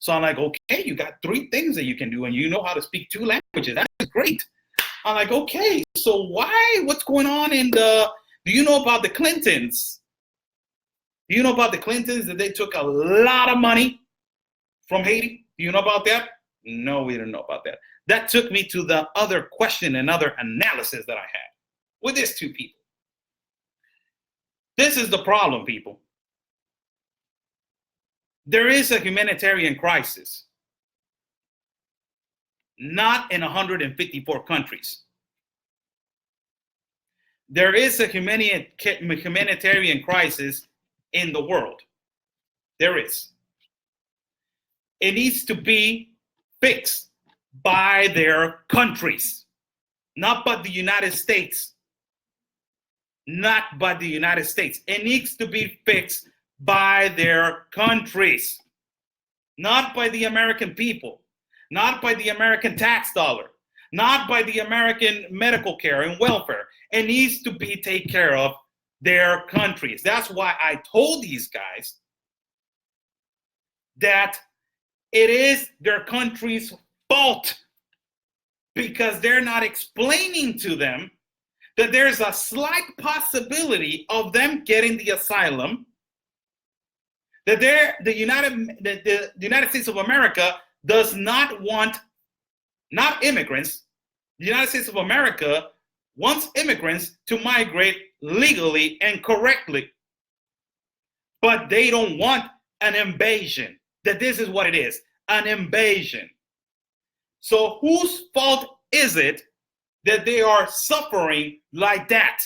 So I'm like, okay, you got 3 things that you can do, and you know how to speak 2 languages. That's great. I'm like, okay, so what's going on do you know about the Clintons? Do you know about the Clintons, that they took a lot of money from Haiti? Do you know about that? No, we didn't know about that. That took me to the other question, another analysis that I had with these 2 people. This is the problem, people. There is a humanitarian crisis, not in 154 countries. There is a humanitarian crisis in the world. There is. It needs to be fixed by their countries, not by the United States. Not by the United States. It needs to be fixed by their countries, not by the American people, not by the American tax dollar, not by the American medical care and welfare. It needs to be taken care of their countries. That's why I told these guys that it is their country's fault, because they're not explaining to them that there's a slight possibility of them getting the asylum, that the United States of America does not want, not immigrants, the United States of America wants immigrants to migrate legally and correctly, but they don't want an invasion. That this is what it is, an invasion. So whose fault is it that they are suffering like that?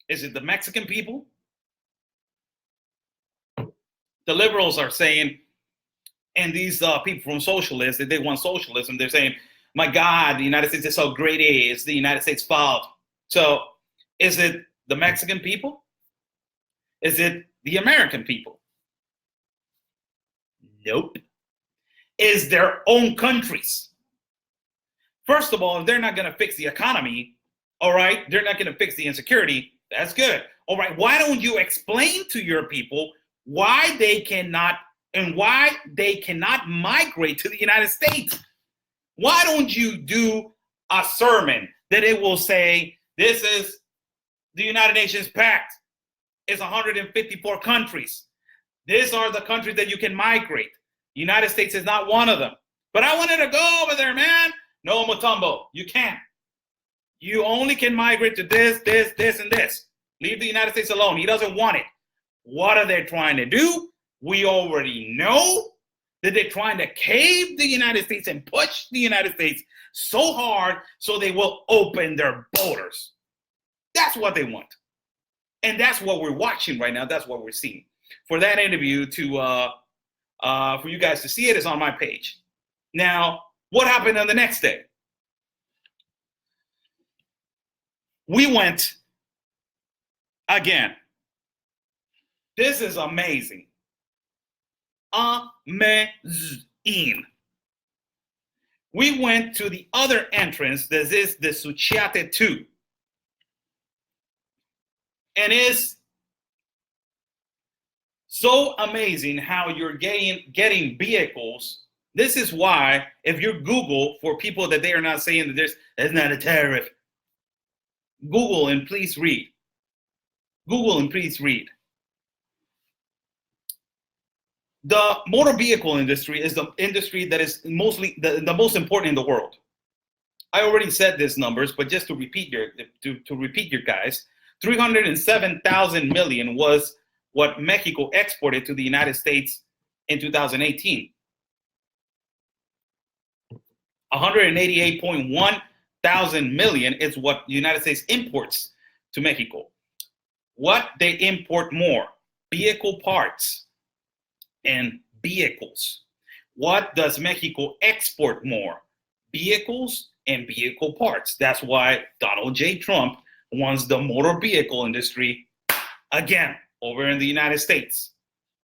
Is it the Mexican people? The liberals are saying, and these people from socialists, that they want socialism, they're saying, my God, the United States is so great, it's the United States' fault. So is it the Mexican people? Is it the American people? Nope. It's their own countries. First of all, if they're not going to fix the economy, all right, they're not going to fix the insecurity, that's good. All right, why don't you explain to your people why they cannot migrate to the United States? Why don't you do a sermon that it will say, this is the United Nations Pact. It's 154 countries. These are the countries that you can migrate. The United States is not one of them. But I wanted to go over there, man. No, Mutombo, you can't. You only can migrate to this, and this. Leave the United States alone. He doesn't want it. What are they trying to do? We already know that they're trying to cave the United States and push the United States so hard so they will open their borders. That's what they want. And that's what we're watching right now. That's what we're seeing. For that interview for you guys to see it is on my page. Now, what happened on the next day? We went again. This is amazing. Amazing. We went to the other entrance. This is the Suchiate 2. And it's so amazing how you're getting vehicles. This is why, if you Google, for people that they are not saying that there's not a tariff, Google and please read. Google and please read. The motor vehicle industry is the industry that is mostly the most important in the world. I already said these numbers, but just to repeat your guys, 307,000 million was what Mexico exported to the United States in 2018. 188.1 thousand million is what the United States imports to Mexico. What they import more? Vehicle parts and vehicles. What does Mexico export more? Vehicles and vehicle parts. That's why Donald J. Trump wants the motor vehicle industry again over in the United States.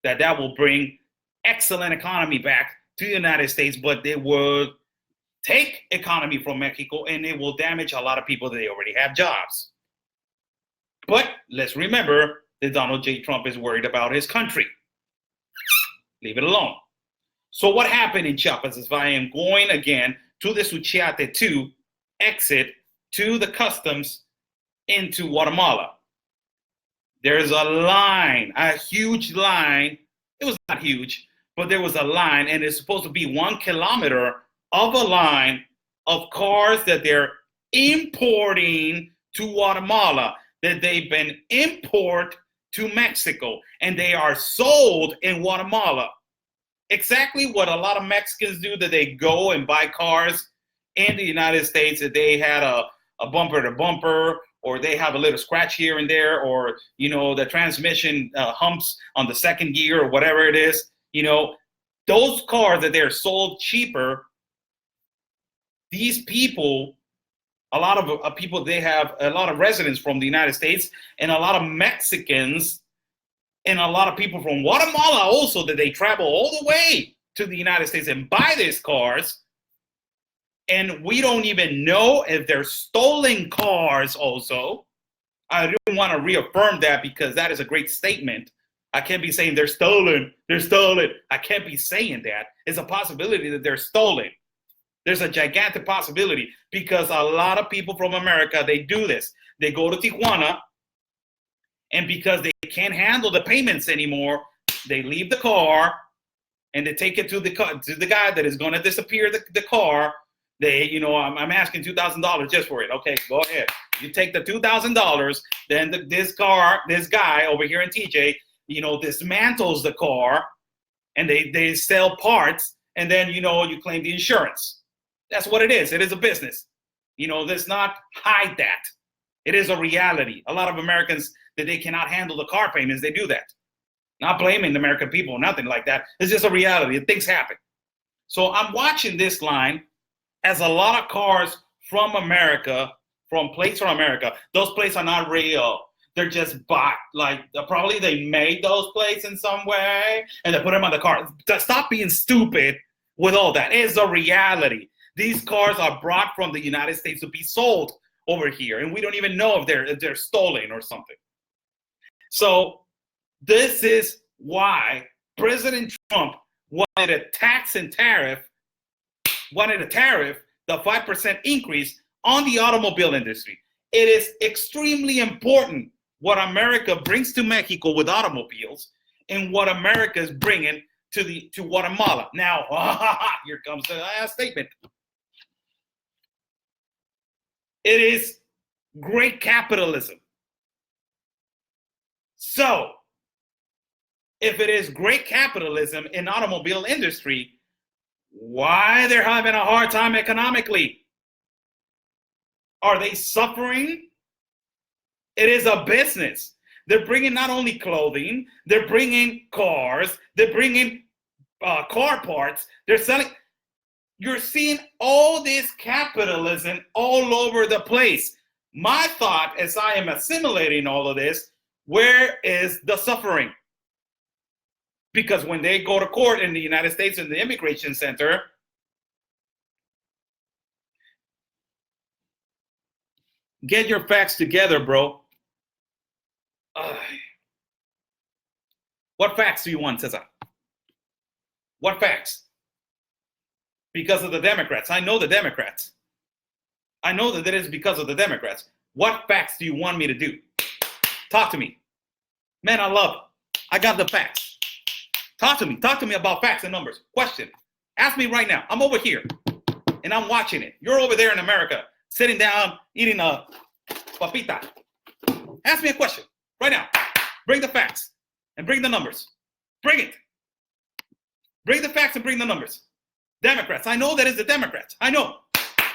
That will bring excellent economy back to the United States, but they will take economy from Mexico and it will damage a lot of people that already have jobs. But let's remember that Donald J. Trump is worried about his country. Leave it alone. So what happened in Chiapas is I am going again to the Suchiate 2 exit to the customs into Guatemala. There's a line, a huge line. It was not huge, but there was a line, and it's supposed to be 1 kilometer of a line of cars that they're importing to Guatemala, that they've been import to Mexico, and they are sold in Guatemala. Exactly what a lot of Mexicans do, that they go and buy cars in the United States, that they had a bumper to bumper, or they have a little scratch here and there, or, you know, the transmission humps on the second gear or whatever it is. You know, those cars that they're sold cheaper, these people, a lot of people, they have a lot of residents from the United States and a lot of Mexicans and a lot of people from Guatemala also, that they travel all the way to the United States and buy these cars. And we don't even know if they're stolen cars also. I do want to reaffirm that, because that is a great statement. I can't be saying they're stolen. I can't be saying that. It's a possibility that they're stolen. There's a gigantic possibility, because a lot of people from America, they do this. They go to Tijuana, and because they can't handle the payments anymore, they leave the car and they take it to the guy that is going to disappear the car. They, you know, I'm asking $2,000 just for it. Okay, go ahead. You take the $2,000, then this guy over here in TJ, you know, dismantles the car, and they sell parts, and then, you know, you claim the insurance. That's what it is. It is a business. You know, let's not hide that. It is a reality. A lot of Americans, that they cannot handle the car payments, they do that. Not blaming the American people, nothing like that. It's just a reality. Things happen. So I'm watching this line as a lot of cars from America, from plates from America, those plates are not real. They're just bought. Like, probably they made those plates in some way and they put them on the car. Stop being stupid with all that. It's a reality. These cars are brought from the United States to be sold over here, and we don't even know if they're stolen or something. So this is why President Trump wanted a tariff, the 5% increase on the automobile industry. It is extremely important what America brings to Mexico with automobiles and what America is bringing to Guatemala. Now, here comes the statement. It is great capitalism. So, if it is great capitalism in automobile industry, why they're having a hard time economically? Are they suffering? It is a business. They're bringing not only clothing, they're bringing cars, they're bringing car parts, they're selling. You're seeing all this capitalism all over the place. My thought, as I am assimilating all of this, where is the suffering? Because when they go to court in the United States in the immigration center, get your facts together, bro. What facts do you want, Cesar? What facts? Because of the Democrats. I know the Democrats. I know that it is because of the Democrats. What facts do you want me to do? Talk to me. Man, I got the facts. Talk to me. Talk to me about facts and numbers. Question. Ask me right now. I'm over here, and I'm watching it. You're over there in America, sitting down, eating a papita. Ask me a question right now. Bring the facts and bring the numbers. Bring it. Bring the facts and bring the numbers. Democrats. I know that it's the Democrats. I know.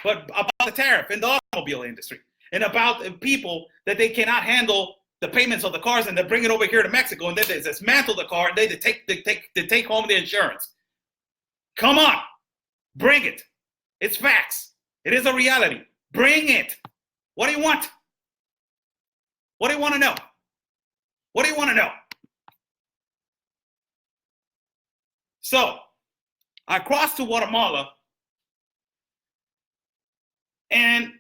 But about the tariff in the automobile industry and about the people that they cannot handle the payments of the cars and they bring it over here to Mexico and then they dismantle the car and they take home the insurance. Come on. Bring it. It's facts. It is a reality. Bring it. What do you want? What do you want to know? What do you want to know? So, I crossed to Guatemala, and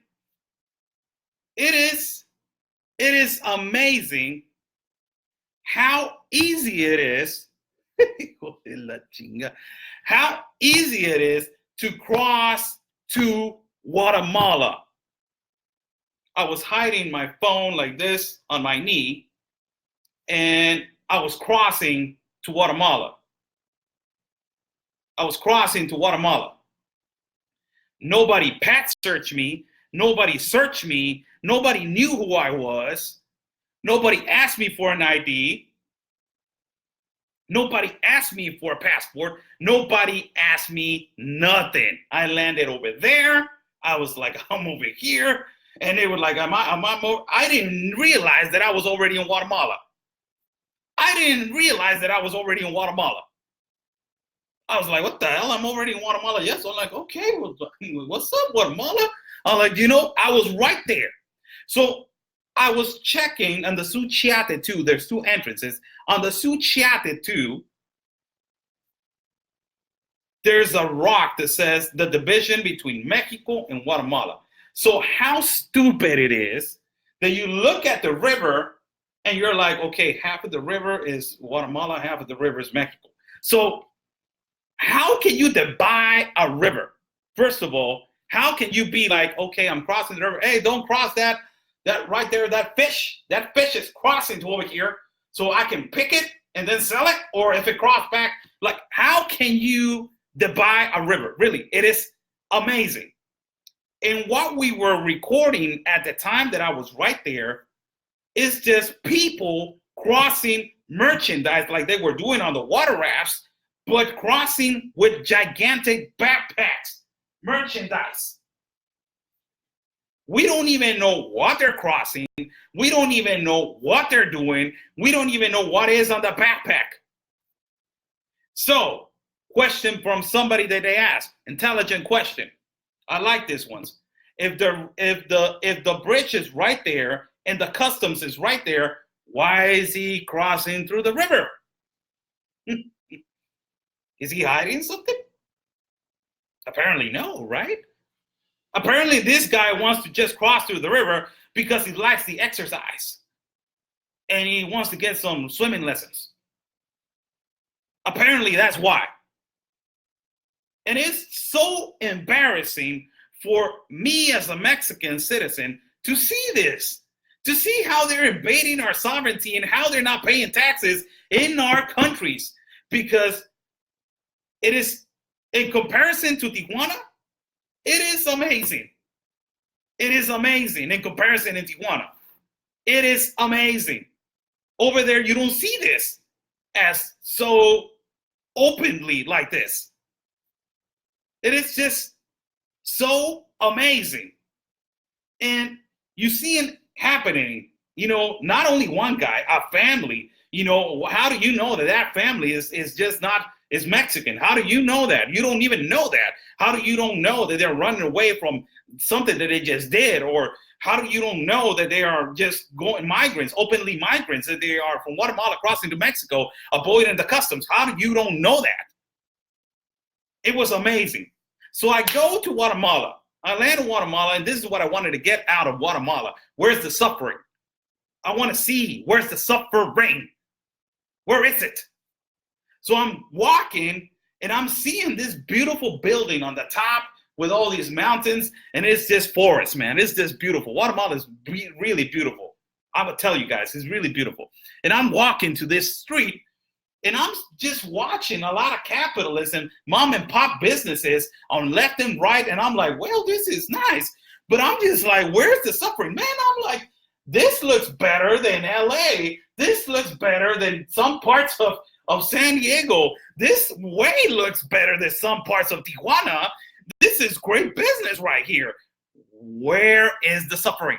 it is amazing how easy it is, how easy it is to cross to Guatemala. I was hiding my phone like this on my knee, and I was crossing to Guatemala. I was crossing to Guatemala. Nobody pat searched me. Nobody searched me. Nobody knew who I was. Nobody asked me for an ID. Nobody asked me for a passport. Nobody asked me nothing. I landed over there. I was like, I'm over here. And they were like, I didn't realize that I was already in Guatemala. I didn't realize that I was already in Guatemala. I was like, what the hell? I'm already in Guatemala. Yes. I'm like, okay, what's up, Guatemala? I'm like, I was right there. So I was checking on the Suchiate 2. There's 2 entrances. On the Suchiate 2, there's a rock that says the division between Mexico and Guatemala. So how stupid it is that you look at the river and you're like, okay, half of the river is Guatemala, half of the river is Mexico. So how can you divide a river? First of all, how can you be like, okay, I'm crossing the river. Hey, don't cross that right there, that fish. That fish is crossing to over here, so I can pick it and then sell it. Or if it crossed back, like, how can you divide a river? Really, it is amazing. And what we were recording at the time that I was right there is just people crossing merchandise like they were doing on the water rafts, but crossing with gigantic backpacks, merchandise. We don't even know what they're crossing. We don't even know what they're doing. We don't even know what is on the backpack. So, question from somebody that they asked, intelligent question. I like this one. If the bridge is right there and the customs is right there, why is he crossing through the river? Is he hiding something? Apparently no, right? Apparently this guy wants to just cross through the river because he likes the exercise and he wants to get some swimming lessons. Apparently that's why. And it's so embarrassing for me as a Mexican citizen to see this, to see how they're invading our sovereignty and how they're not paying taxes in our countries, because it is, in comparison to Tijuana, it is amazing. It is amazing in comparison to Tijuana. It is amazing. Over there, you don't see this as so openly like this. It is just so amazing. And you see it happening, not only one guy, a family. How do you know that family is just not, is Mexican? How do you know that? You don't even know that. How do you don't know that they're running away from something that they just did? Or how do you don't know that they are just migrants, openly migrants, that they are from Guatemala crossing to Mexico, avoiding the customs? How do you don't know that? It was amazing. So I go to Guatemala. I land in Guatemala, and this is what I wanted to get out of Guatemala. Where's the suffering? I want to see, where's the suffering? Where is it? So I'm walking and I'm seeing this beautiful building on the top with all these mountains, and it's just forest, man. It's just beautiful. Guatemala is really beautiful. I would tell you guys, it's really beautiful. And I'm walking to this street, And I'm just watching a lot of capitalism, mom and pop businesses on left and right. And I'm like, well, this is nice. But I'm just like, where's the suffering? Man, I'm like, this looks better than LA. This looks better than some parts of San Diego. This way looks better than some parts of Tijuana. This is great business right here. Where is the suffering?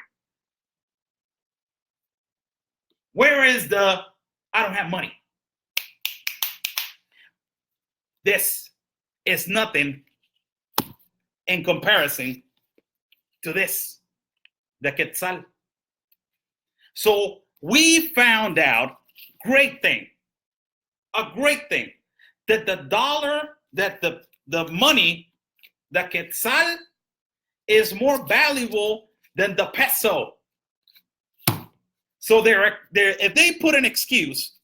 Where is the, I don't have money? This is nothing in comparison to this, the quetzal. So we found out, a great thing, that the dollar, that the money, the quetzal, is more valuable than the peso. So if they put an excuse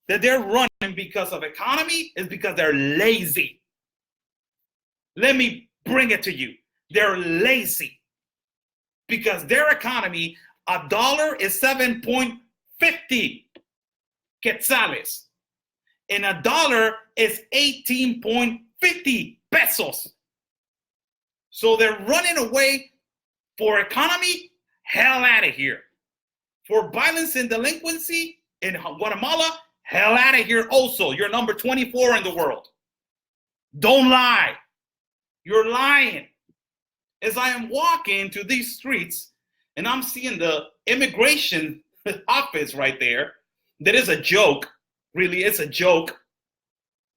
that they're running because of economy, is because they're lazy. Let me bring it to you. They're lazy because their economy, a dollar is 7.50 quetzales, and a dollar is 18.50 pesos. So they're running away for economy, hell out of here. For violence and delinquency in Guatemala, hell out of here also. You're number 24 in the world. Don't lie. You're lying. As I am walking to these streets and I'm seeing the immigration office right there, that is a joke. Really, it's a joke.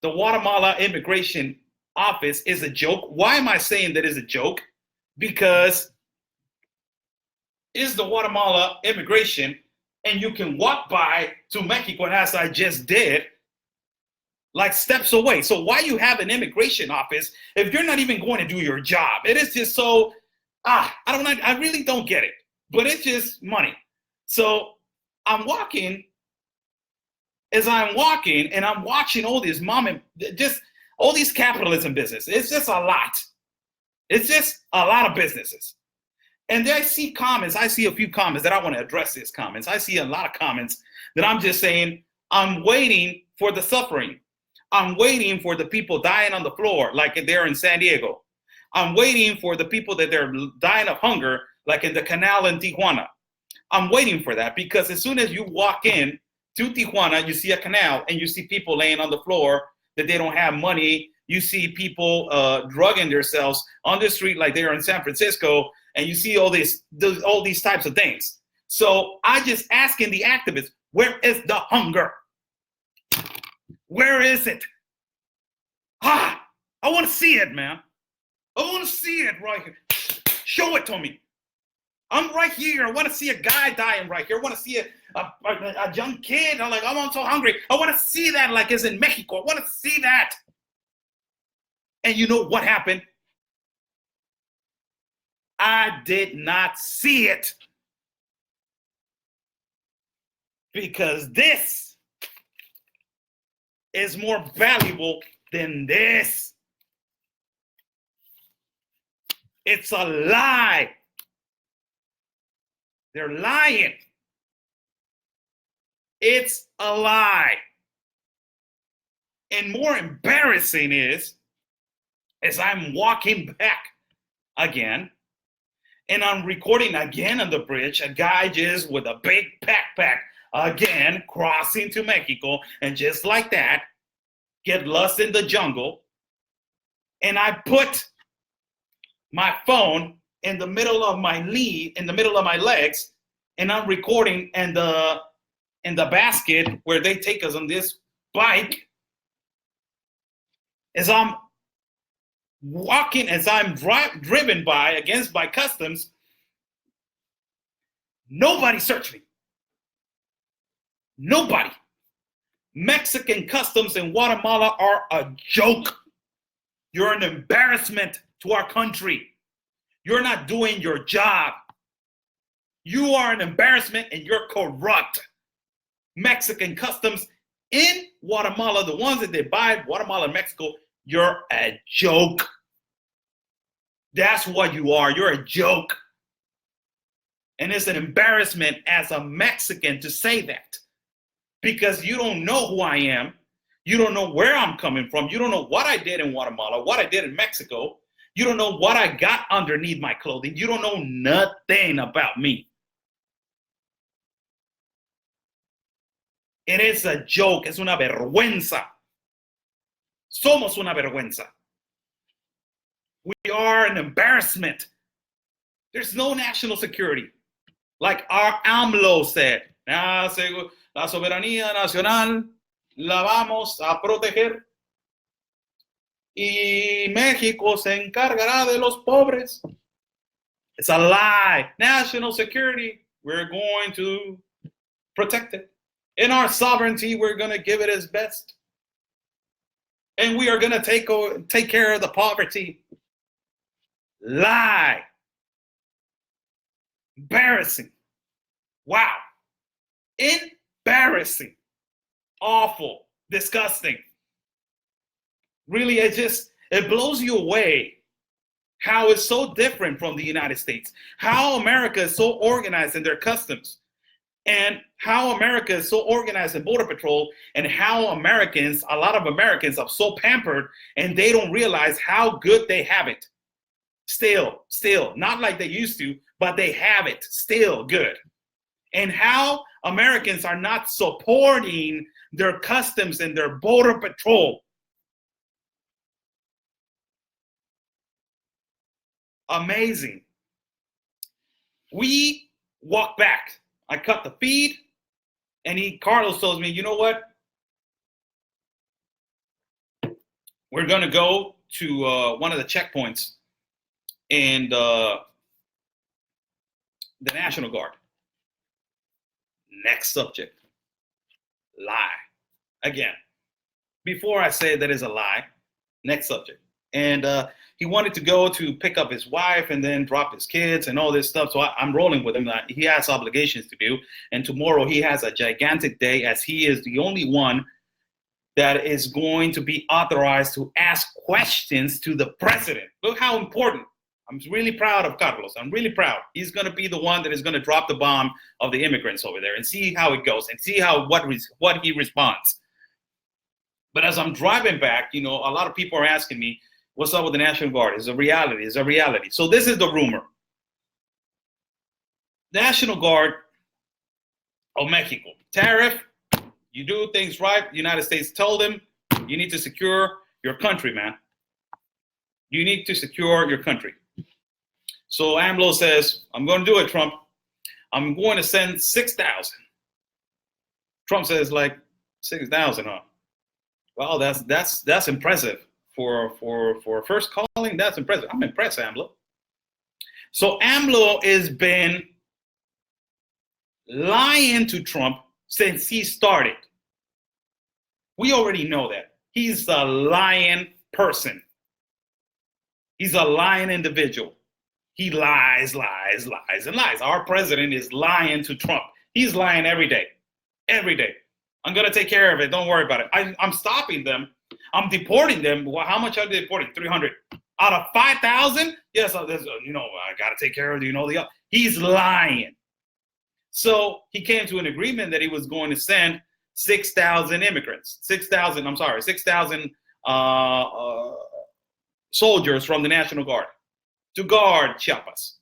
The Guatemala immigration office is a joke. Why am I saying that is a joke? Because it's the Guatemala immigration, and you can walk by to Mexico, and as I just did, like steps away. So why you have an immigration office if you're not even going to do your job? It is just so, I really don't get it, but it's just money. So I'm walking, and I'm watching all this all these capitalism business. It's just a lot. It's just a lot of businesses. And then I see comments. I see a few comments that I want to address these comments. I see a lot of comments that I'm just saying, I'm waiting for the suffering. I'm waiting for the people dying on the floor, like they're in San Diego. I'm waiting for the people that they're dying of hunger, like in the canal in Tijuana. I'm waiting for that because as soon as you walk in to Tijuana, you see a canal and you see people laying on the floor that they don't have money. You see people drugging themselves on the street like they're in San Francisco. And you see all these types of things. So I just asking the activists, where is the hunger? Where is it? I want to see it, man. I want to see it right here. Show it to me. I'm right here. I want to see a guy dying right here. I want to see a young kid. I'm so hungry. I want to see that like it's in Mexico. I want to see that. And you know what happened? I did not see it because this is more valuable than this. It's a lie. They're lying. It's a lie. And more embarrassing is, as I'm walking back again, and I'm recording again on the bridge, a guy just with a big backpack, again, crossing to Mexico, and just like that, get lost in the jungle. And I put my phone in the middle of my legs, and I'm recording in the basket where they take us on this bike. As I'm walking, as I'm driven by customs, nobody searched me. Nobody. Mexican customs in Guatemala are a joke. You're an embarrassment to our country. You're not doing your job. You are an embarrassment and you're corrupt. Mexican customs in Guatemala, the ones that they buy, Guatemala and Mexico, you're a joke. That's what you are. You're a joke. And it's an embarrassment as a Mexican to say that because you don't know who I am. You don't know where I'm coming from. You don't know what I did in Guatemala, what I did in Mexico. You don't know what I got underneath my clothing. You don't know nothing about me. It is a joke. Es una vergüenza. Somos una vergüenza. We are an embarrassment. There's no national security. Like our AMLO said, la soberanía nacional la vamos a proteger y México se encargará de los pobres. It's a lie. National security, we're going to protect it. In our sovereignty, we're going to give it its best. And we are going to take care of the poverty. Lie. Embarrassing. Wow. Embarrassing. Awful. Disgusting. Really, it blows you away how it's so different from the United States. How America is so organized in their customs. And how America is so organized in Border Patrol, and how Americans, a lot of Americans are so pampered and they don't realize how good they have it. Still, not like they used to, but they have it still good. And how Americans are not supporting their customs and their Border Patrol. Amazing. We walk back. I cut the feed, and Carlos tells me, you know what? We're going to go to one of the checkpoints and the National Guard. Next subject. Lie. Again, before I say that is a lie, next subject. And he wanted to go to pick up his wife and then drop his kids and all this stuff. So I'm rolling with him. He has obligations to do. And tomorrow he has a gigantic day, as he is the only one that is going to be authorized to ask questions to the president. Look how important. I'm really proud of Carlos. I'm really proud. He's going to be the one that is going to drop the bomb of the immigrants over there and see how it goes and see what he responds. But as I'm driving back, a lot of people are asking me, what's up with the National Guard? It's a reality. It's a reality. So this is the rumor. National Guard of Mexico. Tariff. You do things right. The United States told them, you need to secure your country, man. You need to secure your country. So AMLO says, I'm going to do it, Trump. I'm going to send 6,000. Trump says, like, 6,000, huh? Well, that's impressive. For first calling, that's impressive. I'm impressed, AMLO. So AMLO has been lying to Trump since he started. We already know that. He's a lying person. He's a lying individual. He lies, lies, lies, and lies. Our president is lying to Trump. He's lying every day. Every day. I'm going to take care of it. Don't worry about it. I'm stopping them. I'm deporting them. Well, how much are they deporting? 300 out of 5,000? Yes, I got to take care of he's lying. So he came to an agreement that he was going to send 6,000 immigrants. 6,000 soldiers from the National Guard to guard Chiapas.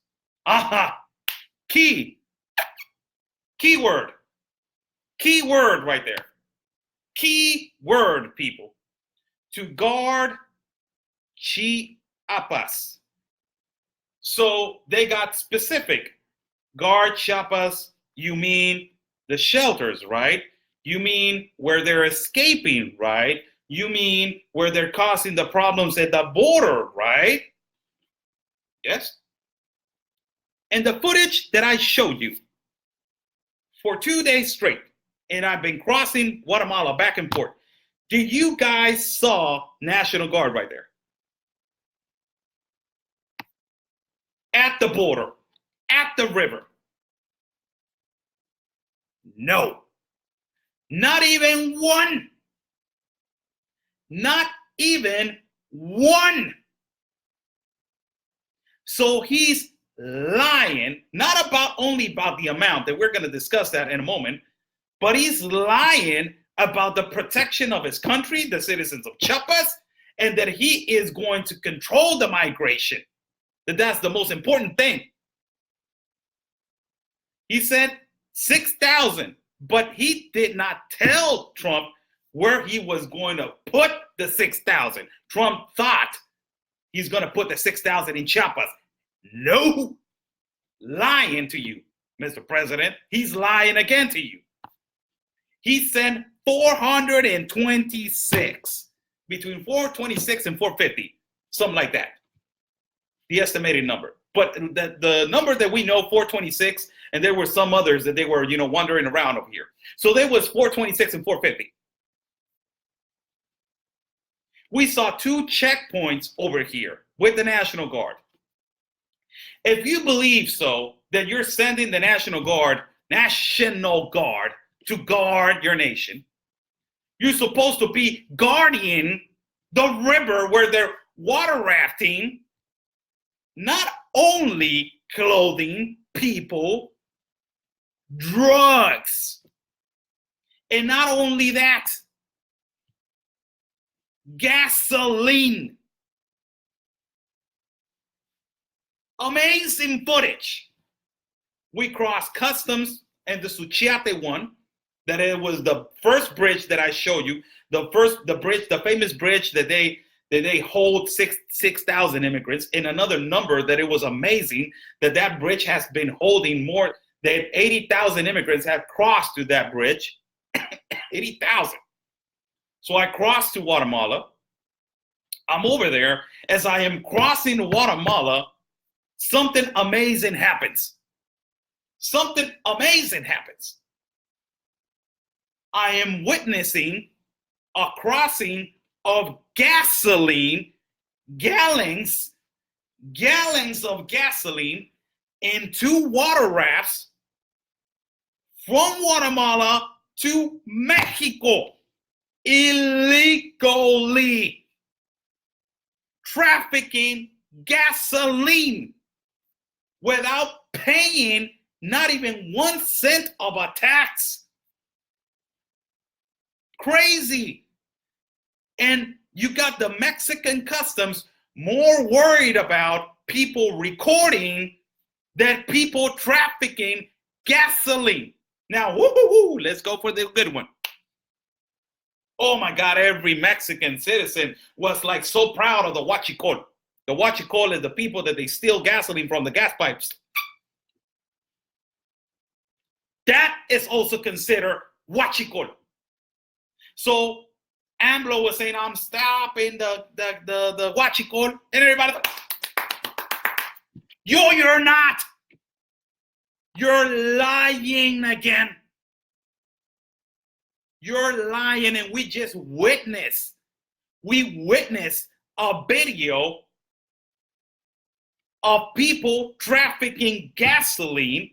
Aha! Key word right there. Key word, people. To guard Chiapas. So they got specific. Guard Chiapas, you mean the shelters, right? You mean where they're escaping, right? You mean where they're causing the problems at the border, right? Yes? And the footage that I showed you for 2 days straight, and I've been crossing Guatemala back and forth. Did you guys saw National Guard right there? At the border, at the river. No. Not even one. Not even one. So he's lying, not only about the amount, that we're going to discuss that in a moment, but he's lying about the protection of his country, the citizens of Chiapas, and that he is going to control the migration. That's the most important thing. He said 6,000, but he did not tell Trump where he was going to put the 6,000. Trump thought he's going to put the 6,000 in Chiapas. No, lying to you, Mr. President. He's lying again to you. He said 426, between 426 and 450, something like that, the estimated number. But the number that we know, 426, and there were some others that they were, wandering around over here. So there was 426 and 450. We saw 2 checkpoints over here with the National Guard. If you believe so, that you're sending the National Guard to guard your nation, you're supposed to be guarding the river where they're water rafting, not only clothing, people, drugs, and not only that, gasoline. Amazing footage. We crossed customs and the Suchiate one, that it was the first bridge that I showed you, the famous bridge that they hold 6,000 immigrants, and another number that it was amazing that bridge has been holding more than 80,000 immigrants have crossed through that bridge. 80,000. So I crossed to Guatemala. I'm over there. As I am crossing Guatemala, something amazing happens. Something amazing happens. I am witnessing a crossing of gasoline, gallons of gasoline in 2 water rafts from Guatemala to Mexico, illegally trafficking gasoline without paying not even 1 cent of a tax. Crazy. And you got the Mexican customs more worried about people recording than people trafficking gasoline. Now, let's go for the good one. Oh my God, every Mexican citizen was like so proud of the huachicol. The huachicol is the people that they steal gasoline from the gas pipes. That is also considered huachicol. So AMLO was saying, I'm stopping the huachicol, and everybody's like, you're not. You're lying again. You're lying, and we just witnessed a video of people trafficking gasoline,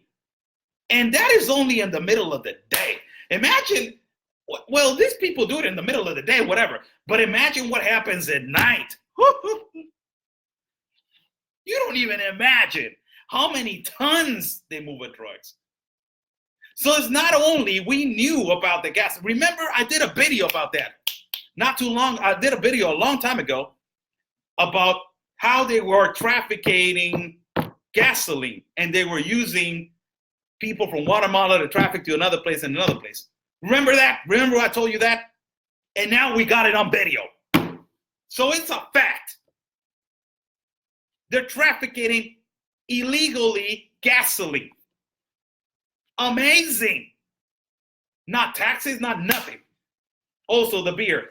and that is only in the middle of the day. Imagine, well, these people do it in the middle of the day, whatever, but imagine what happens at night. You don't even imagine how many tons they move of drugs. So it's not only we knew about the gas. Remember, I did a video about that not too long. I did a video a long time ago about how they were trafficking gasoline, and they were using people from Guatemala to traffic to another place and another place. Remember that? Remember I told you that? And now we got it on video. So it's a fact. They're trafficking illegally gasoline. Amazing. Not taxes, not nothing. Also the beer.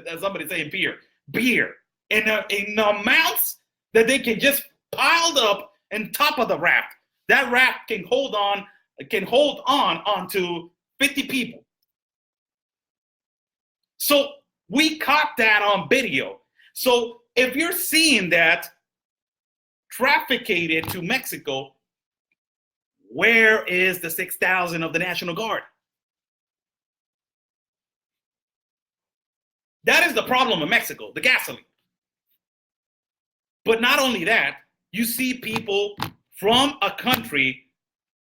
That's somebody saying beer. Beer. In amounts that they can just piled up on top of the raft. That raft can hold on onto 50 people. So we caught that on video. So if you're seeing that trafficated to Mexico, where is the 6,000 of the National Guard? That is the problem in Mexico, the gasoline. But not only that, you see people from a country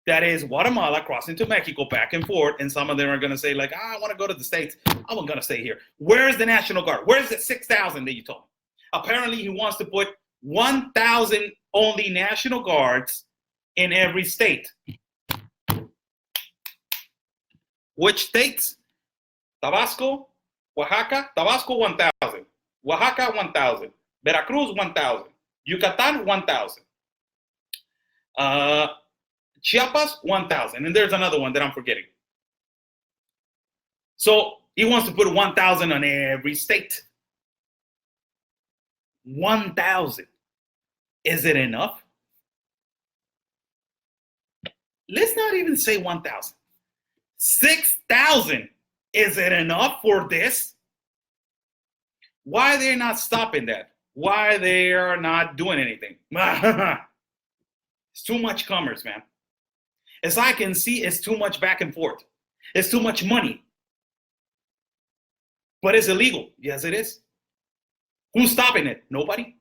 that is Guatemala crossing to Mexico back and forth, and some of them are going to say like, I want to go to the States. I'm going to stay here. Where is the National Guard? Where is the 6,000 that you told me? Apparently, he wants to put 1,000 only National Guards in every state. Which states? Tabasco, Oaxaca. Tabasco, 1,000. Oaxaca, 1,000. Veracruz, 1,000. Yucatan, 1,000. Chiapas, 1,000. And there's another one that I'm forgetting. So he wants to put 1,000 on every state. 1,000. Is it enough? Let's not even say 1,000. 6,000. Is it enough for this? Why are they not stopping that? Why they are not doing anything? It's too much commerce, man. As I can see, it's too much back and forth. It's too much money. But it's illegal. Yes, it is. Who's stopping it? Nobody.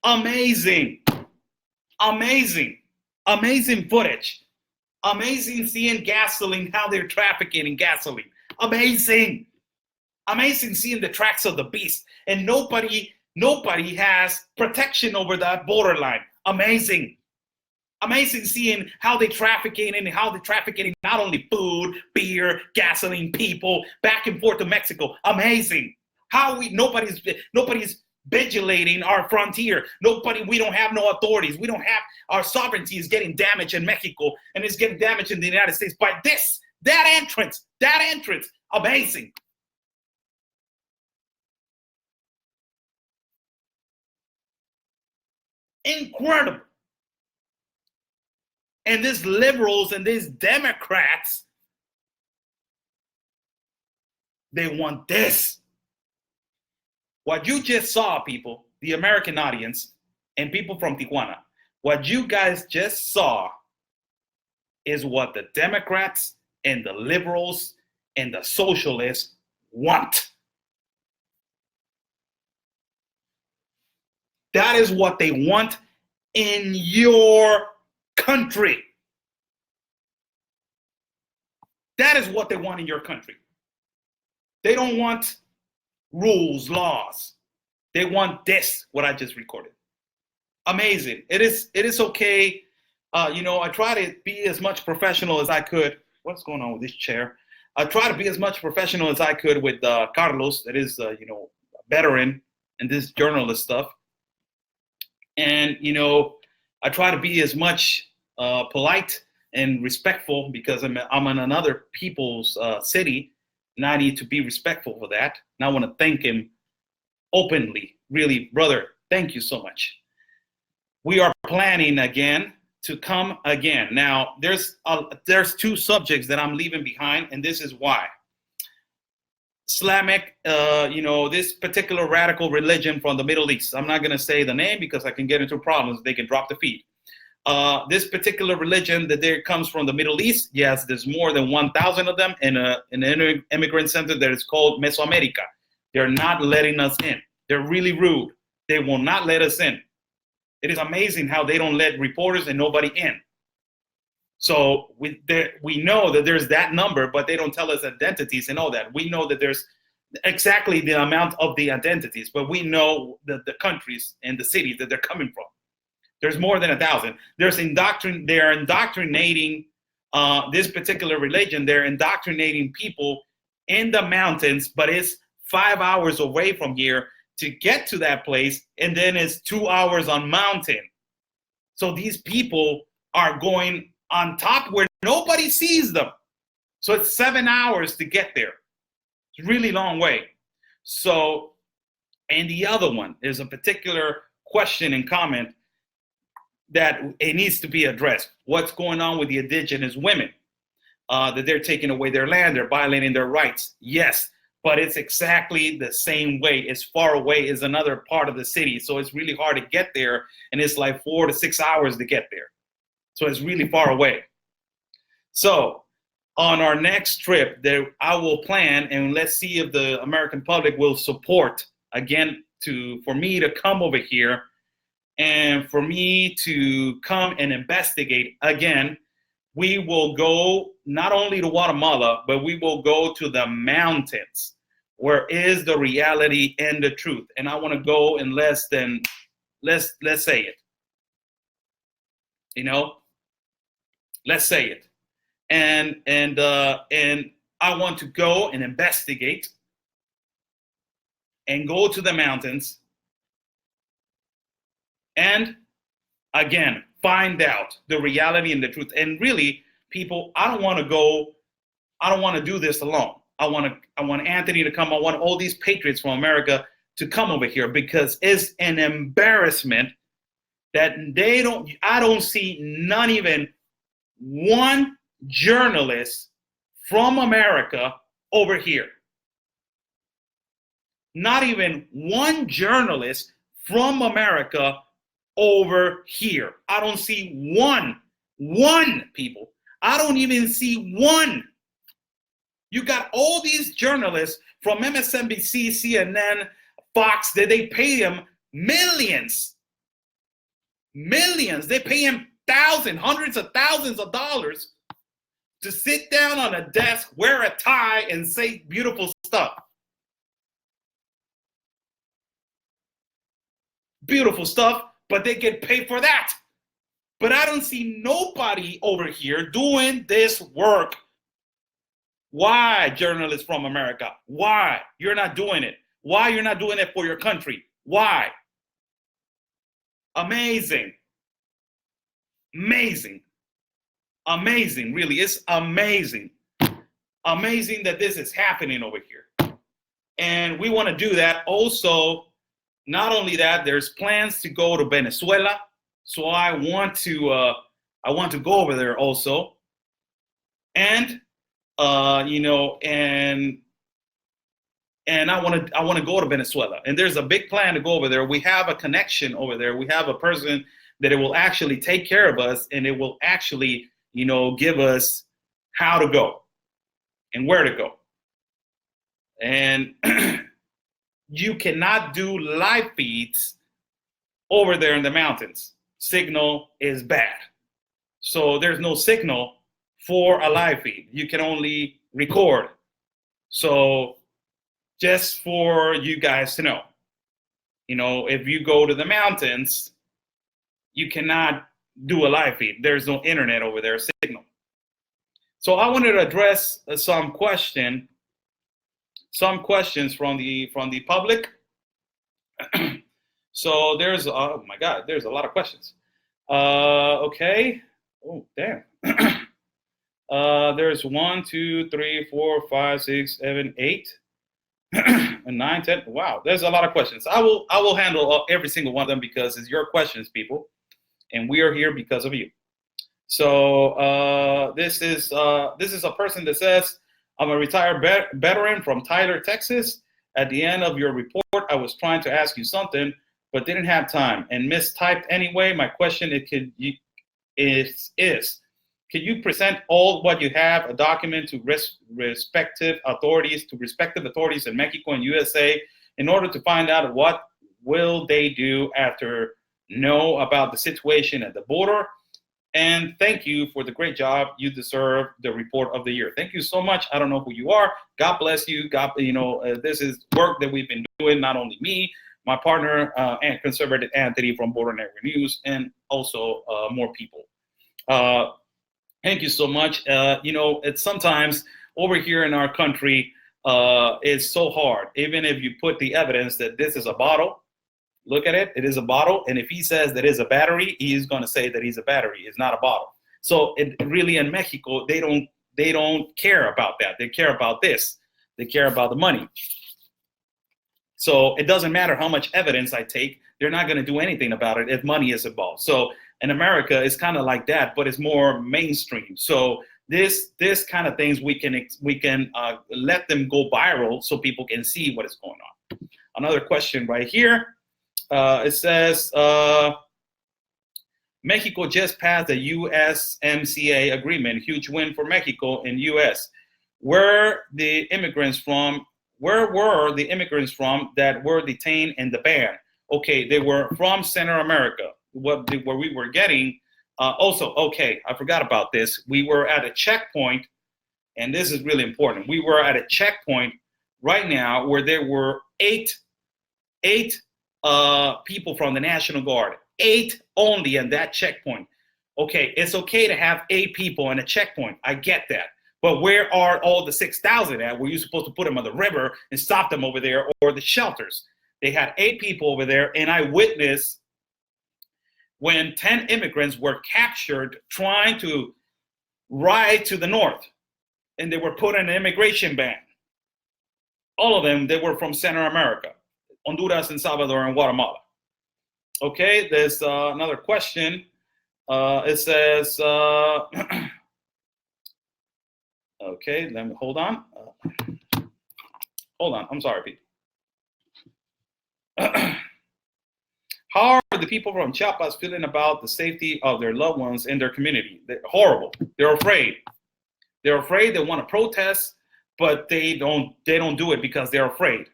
Amazing. Amazing. Amazing footage. Amazing seeing gasoline, how they're trafficking in gasoline. Amazing. Amazing seeing the tracks of the beast. And nobody has protection over that borderline. Amazing. Amazing seeing how they trafficking and how they trafficking not only food, beer, gasoline, people, back and forth to Mexico. Amazing. How nobody's vigilating our frontier. We don't have no authorities. We don't have, our sovereignty is getting damaged in Mexico and it's getting damaged in the United States by that entrance. Amazing. Incredible. And these liberals and these Democrats, they want this. What you just saw, people, the American audience and people from Tijuana, what you guys just saw is what the Democrats and the liberals and the socialists want. That is what they want in your country. That is what they want in your country. They don't want rules, laws. They want this, what I just recorded. Amazing. It is okay. I try to be as much professional as I could. What's going on with this chair? I try to be as much professional as I could with Carlos, that is, a veteran in this journalist stuff. And, I try to be as much polite and respectful because I'm in another people's city, and I need to be respectful for that. And I want to thank him openly. Really, brother, thank you so much. We are planning again to come again. Now, there's two subjects that I'm leaving behind, and this is why. Islamic, this particular radical religion from the Middle East. I'm not going to say the name because I can get into problems. They can drop the feed. This particular religion that there comes from the Middle East, yes, there's more than 1,000 of them in an immigrant center that is called Mesoamerica. They're not letting us in. They're really rude. They will not let us in. It is amazing how they don't let reporters and nobody in. So we know that there's that number, but they don't tell us identities and all that. We know that there's exactly the amount of the identities, but we know the countries and the cities that they're coming from. There's more than 1,000. They're indoctrinating this particular religion. They're indoctrinating people in the mountains, but it's 5 hours away from here to get to that place, and then it's 2 hours on mountain. So these people are going on top where nobody sees them. So it's 7 hours to get there. It's a really long way. So, and the other one is a particular question and comment that it needs to be addressed. What's going on with the indigenous women? That they're taking away their land, they're violating their rights. Yes, but it's exactly the same way. As far away as another part of the city. So it's really hard to get there. And it's like 4 to 6 hours to get there. So it's really far away. So on our next trip, I will plan, and let's see if the American public will support again for me to come over here and for me to come and investigate again. We will go not only to Guatemala, but we will go to the mountains where is the reality and the truth. And I want to go in less than, let's say it, let's say it. And I want to go and investigate and go to the mountains and again find out the reality and the truth. And really, people, I don't want to do this alone. I want Anthony to come. I want all these patriots from America to come over here, because it's an embarrassment that I don't see not even one journalist from America over here. Not even one journalist from America over here. I don't see one people. I don't even see one. You got all these journalists from MSNBC, CNN, Fox, that they pay them millions. They pay him hundreds of thousands of dollars to sit down on a desk, wear a tie, and say beautiful stuff. Beautiful stuff, but they get paid for that. But I don't see nobody over here doing this work. Why, journalists from America? Why you're not doing it? Why you're not doing it for your country? Why? Amazing. Amazing. Amazing, really. It's amazing. Amazing that this is happening over here. And we want to do that. Also, not only that, there's plans to go to Venezuela. So I want to go over there also. And and I want to go to Venezuela. And there's a big plan to go over there. We have a connection over there. We have a person that it will actually take care of us, and it will actually, give us how to go and where to go. And you cannot do live feeds over there in the mountains. Signal is bad. So there's no signal for a live feed. You can only record. So just for you guys to know, if you go to the mountains, you cannot do a live feed. There's no internet over there, signal. So I wanted to address some questions from the public. So there's, oh my God, there's a lot of questions. Okay. Oh, damn. There's 1, 2, 3, 4, 5, 6, 7, 8, and 9, 10. Wow, there's a lot of questions. I will handle every single one of them because it's your questions, people, and we are here because of you. So this is a person that says, I'm a retired veteran from Tyler, Texas. At the end of your report, I was trying to ask you something, but didn't have time and mistyped anyway. My question is, can you present all what you have, a document to respective authorities in Mexico and USA in order to find out what will they do after know about the situation at the border? And thank you for the great job. You deserve the report of the year. Thank you so much. I don't know who you are. God bless you. This is work that we've been doing, not only me, my partner, and conservative Anthony from Border Network News, and also more people. Thank you so much. It's sometimes over here in our country, it's so hard. Even if you put the evidence that this is a bottle, look at it, it is a bottle. And if he says that it's a battery, he's going to say that he's a battery. It's not a bottle. So it really, in Mexico, they don't care about that. They care about this. They care about the money. So it doesn't matter how much evidence I take. They're not going to do anything about it if money is involved. So in America, it's kind of like that, but it's more mainstream. So this kind of things we can let them go viral so people can see what is going on. Another question right here. It says Mexico just passed the USMCA agreement. Huge win for Mexico and U.S. Where were the immigrants from that were detained in the ban? Okay, they were from Central America. What we were getting, also, okay, I forgot about this. We were at a checkpoint, and this is really important. We were at a checkpoint right now where there were eight people from the National Guard, 8 only in that checkpoint. Okay, it's okay to have 8 people in a checkpoint. I get that. But where are all the 6,000 at? Were you supposed to put them on the river and stop them over there, or the shelters? They had 8 people over there, and I witnessed when 10 immigrants were captured trying to ride to the north, and they were put in an immigration ban. All of them, they were from Central America, Honduras, and Salvador, and Guatemala. Okay, there's another question. It says, okay, let me, hold on. Hold on, I'm sorry, people. How are the people from Chiapas feeling about the safety of their loved ones in their community? They're horrible. They're afraid. They're afraid. They want to protest, but they don't do it because they're afraid.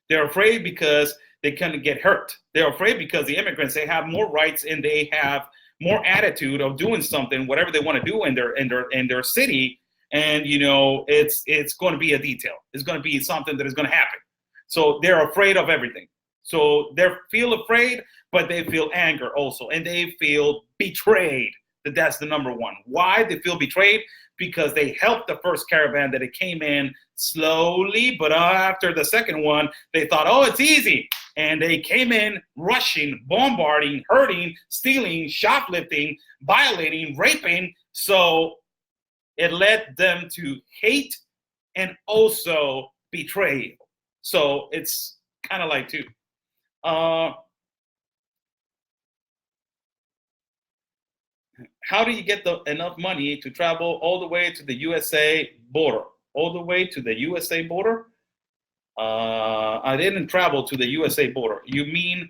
They're afraid because they can get hurt. They're afraid because the immigrants, they have more rights and they have more attitude of doing something, whatever they want to do in their city. And you know, it's going to be a detail. It's going to be something that is going to happen. So they're afraid of everything. So they feel afraid, but they feel anger also, and they feel betrayed. That's the number one. Why they feel betrayed? Because they helped the first caravan that it came in slowly, but after the second one, they thought, oh, it's easy. And they came in rushing, bombarding, hurting, stealing, shoplifting, violating, raping. So it led them to hate and also betray. So it's kind of like two. How do you get enough money to travel all the way to the USA border? All the way to the USA border? I didn't travel to the USA border. You mean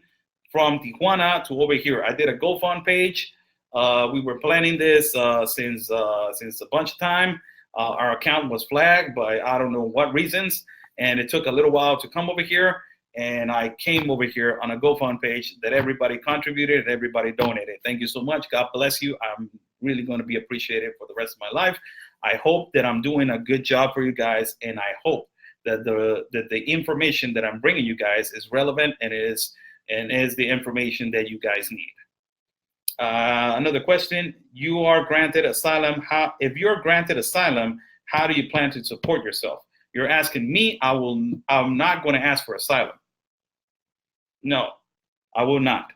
from Tijuana to over here? I did a GoFund page. We were planning this since a bunch of time. Our account was flagged by I don't know what reasons, and it took a little while to come over here. And I came over here on a GoFund page that everybody contributed and everybody donated. Thank you so much. God bless you. I'm really going to be appreciated for the rest of my life. I hope that I'm doing a good job for you guys, and I hope that the information that I'm bringing you guys is relevant and is the information that you guys need. Another question: you are granted asylum. If you're granted asylum, how do you plan to support yourself? You're asking me. I'm not going to ask for asylum. No, I will not.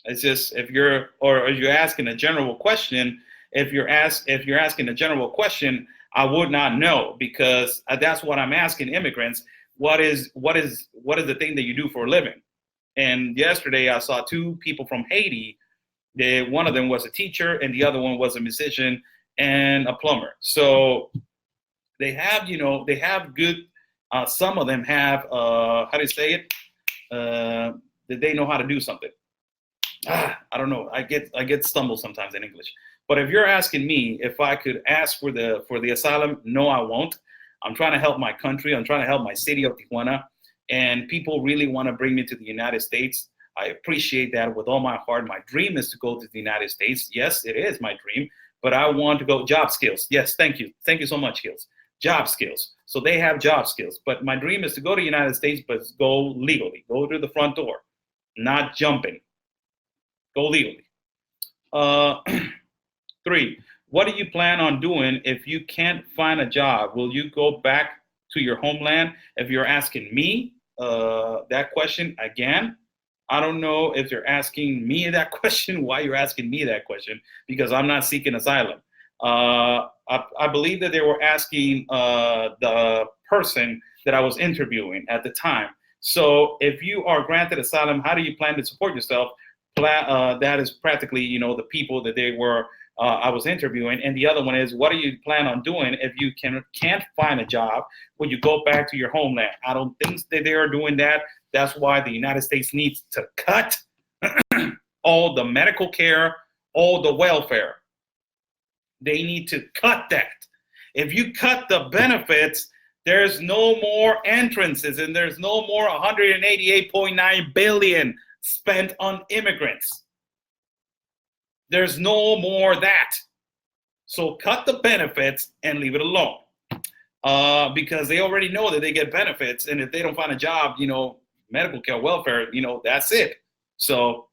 It's just if you're asking a general question. If you're asking a general question, I would not know, because that's what I'm asking immigrants. What is the thing that you do for a living? And yesterday I saw 2 people from Haiti. One of them was a teacher and the other one was a musician and a plumber. So they have good. Some of them have how do you say it? That they know how to do something. I don't know. I get stumbled sometimes in English. But if you're asking me if I could ask for the asylum, no, I won't. I'm trying to help my country. I'm trying to help my city of Tijuana, and people really want to bring me to the United States. I appreciate that with all my heart. My dream is to go to the United States. Yes, it is my dream, but I want to go job skills. Yes, thank you. Thank you so much, Hills. Job skills. So they have job skills, but my dream is to go to the United States, but go legally. Go to the front door, not jumping. Go legally. 3, what do you plan on doing if you can't find a job? Will you go back to your homeland? If you're asking me that question again, I don't know if you're asking me that question, why you're asking me that question, because I'm not seeking asylum. I believe that they were asking the person that I was interviewing at the time. So if you are granted asylum, how do you plan to support yourself? That is practically, the people that they were I was interviewing. And the other one is, what do you plan on doing if you can't find a job when you go back to your homeland? I don't think that they are doing that. That's why the United States needs to cut all the medical care, all the welfare. They need to cut that. If you cut the benefits, There's no more entrances, and there's no more 188.9 billion spent on immigrants. There's no more that. So cut the benefits and leave it alone. Because they already know that they get benefits, and if they don't find a job, medical care, welfare, that's it. So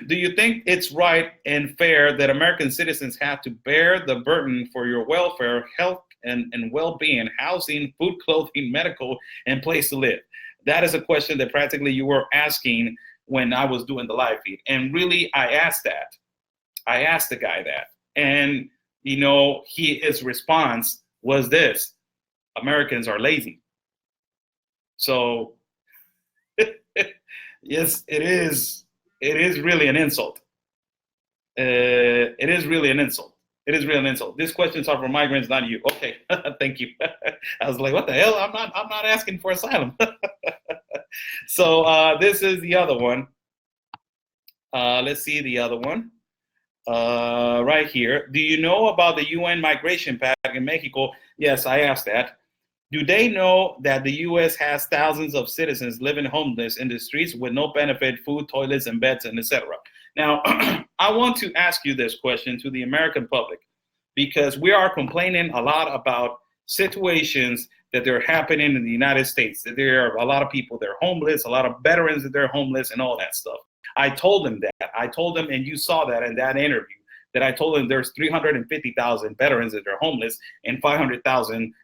do you think it's right and fair that American citizens have to bear the burden for your welfare, health, and well-being, housing, food, clothing, medical, and place to live? That is a question that practically you were asking when I was doing the live feed. And really, I asked that. I asked the guy that. And, his response was this: Americans are lazy. So, yes, it is. It is really an insult. It is really an insult. It is really an insult. These questions are for migrants, not you. Okay, thank you. I was like, what the hell? I'm not asking for asylum. So this is the other one. Let's see the other one. Right here. Do you know about the UN migration pact in Mexico? Yes, I asked that. Do they know that the U.S. has thousands of citizens living homeless in the streets with no benefit, food, toilets, and beds, and etc.? Now, I want to ask you this question to the American public, because we are complaining a lot about situations that they're happening in the United States. That there are a lot of people that are homeless, a lot of veterans that they're homeless, and all that stuff. I told them that. I told them, and you saw that in that interview, that I told them there's 350,000 veterans that are homeless and 500,000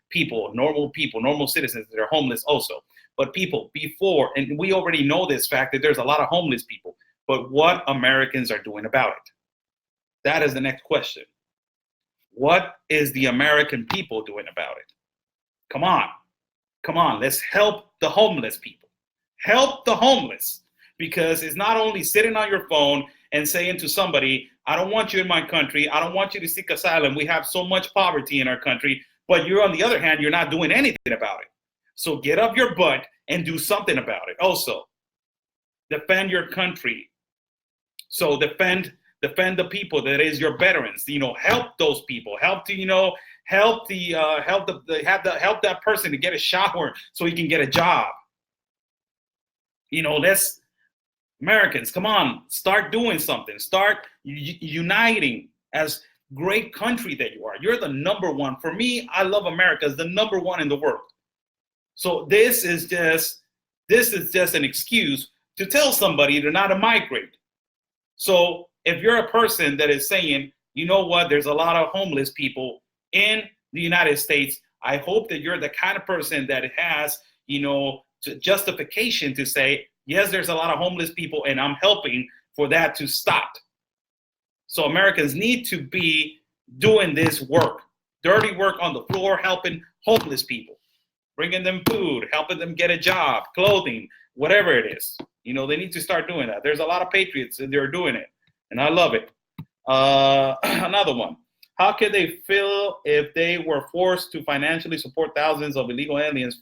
normal citizens that are homeless also. But people, before, and we already know this fact that there's a lot of homeless people, but what Americans are doing about it? That is the next question. What is the American people doing about it? Come on, let's help the homeless people. Help the homeless. Because it's not only sitting on your phone and saying to somebody, I don't want you in my country. I don't want you to seek asylum. We have so much poverty in our country. But you're, on the other hand, you're not doing anything about it. So get up your butt and do something about it. Also, defend your country. So defend the people that is your veterans. Help those people. Help that person to get a shower so he can get a job. Americans, come on, start doing something. Start uniting as great country that you are. You're the number one. For me, I love America as the number one in the world. So this is just an excuse to tell somebody they're not a migrant. So if you're a person that is saying, you know what, there's a lot of homeless people in the United States, I hope that you're the kind of person that has, justification to say, yes, there's a lot of homeless people, and I'm helping for that to stop. So Americans need to be doing this work, dirty work on the floor, helping homeless people, bringing them food, helping them get a job, clothing, whatever it is. They need to start doing that. There's a lot of patriots that they're doing it, and I love it. Another one. How could they feel if they were forced to financially support thousands of illegal aliens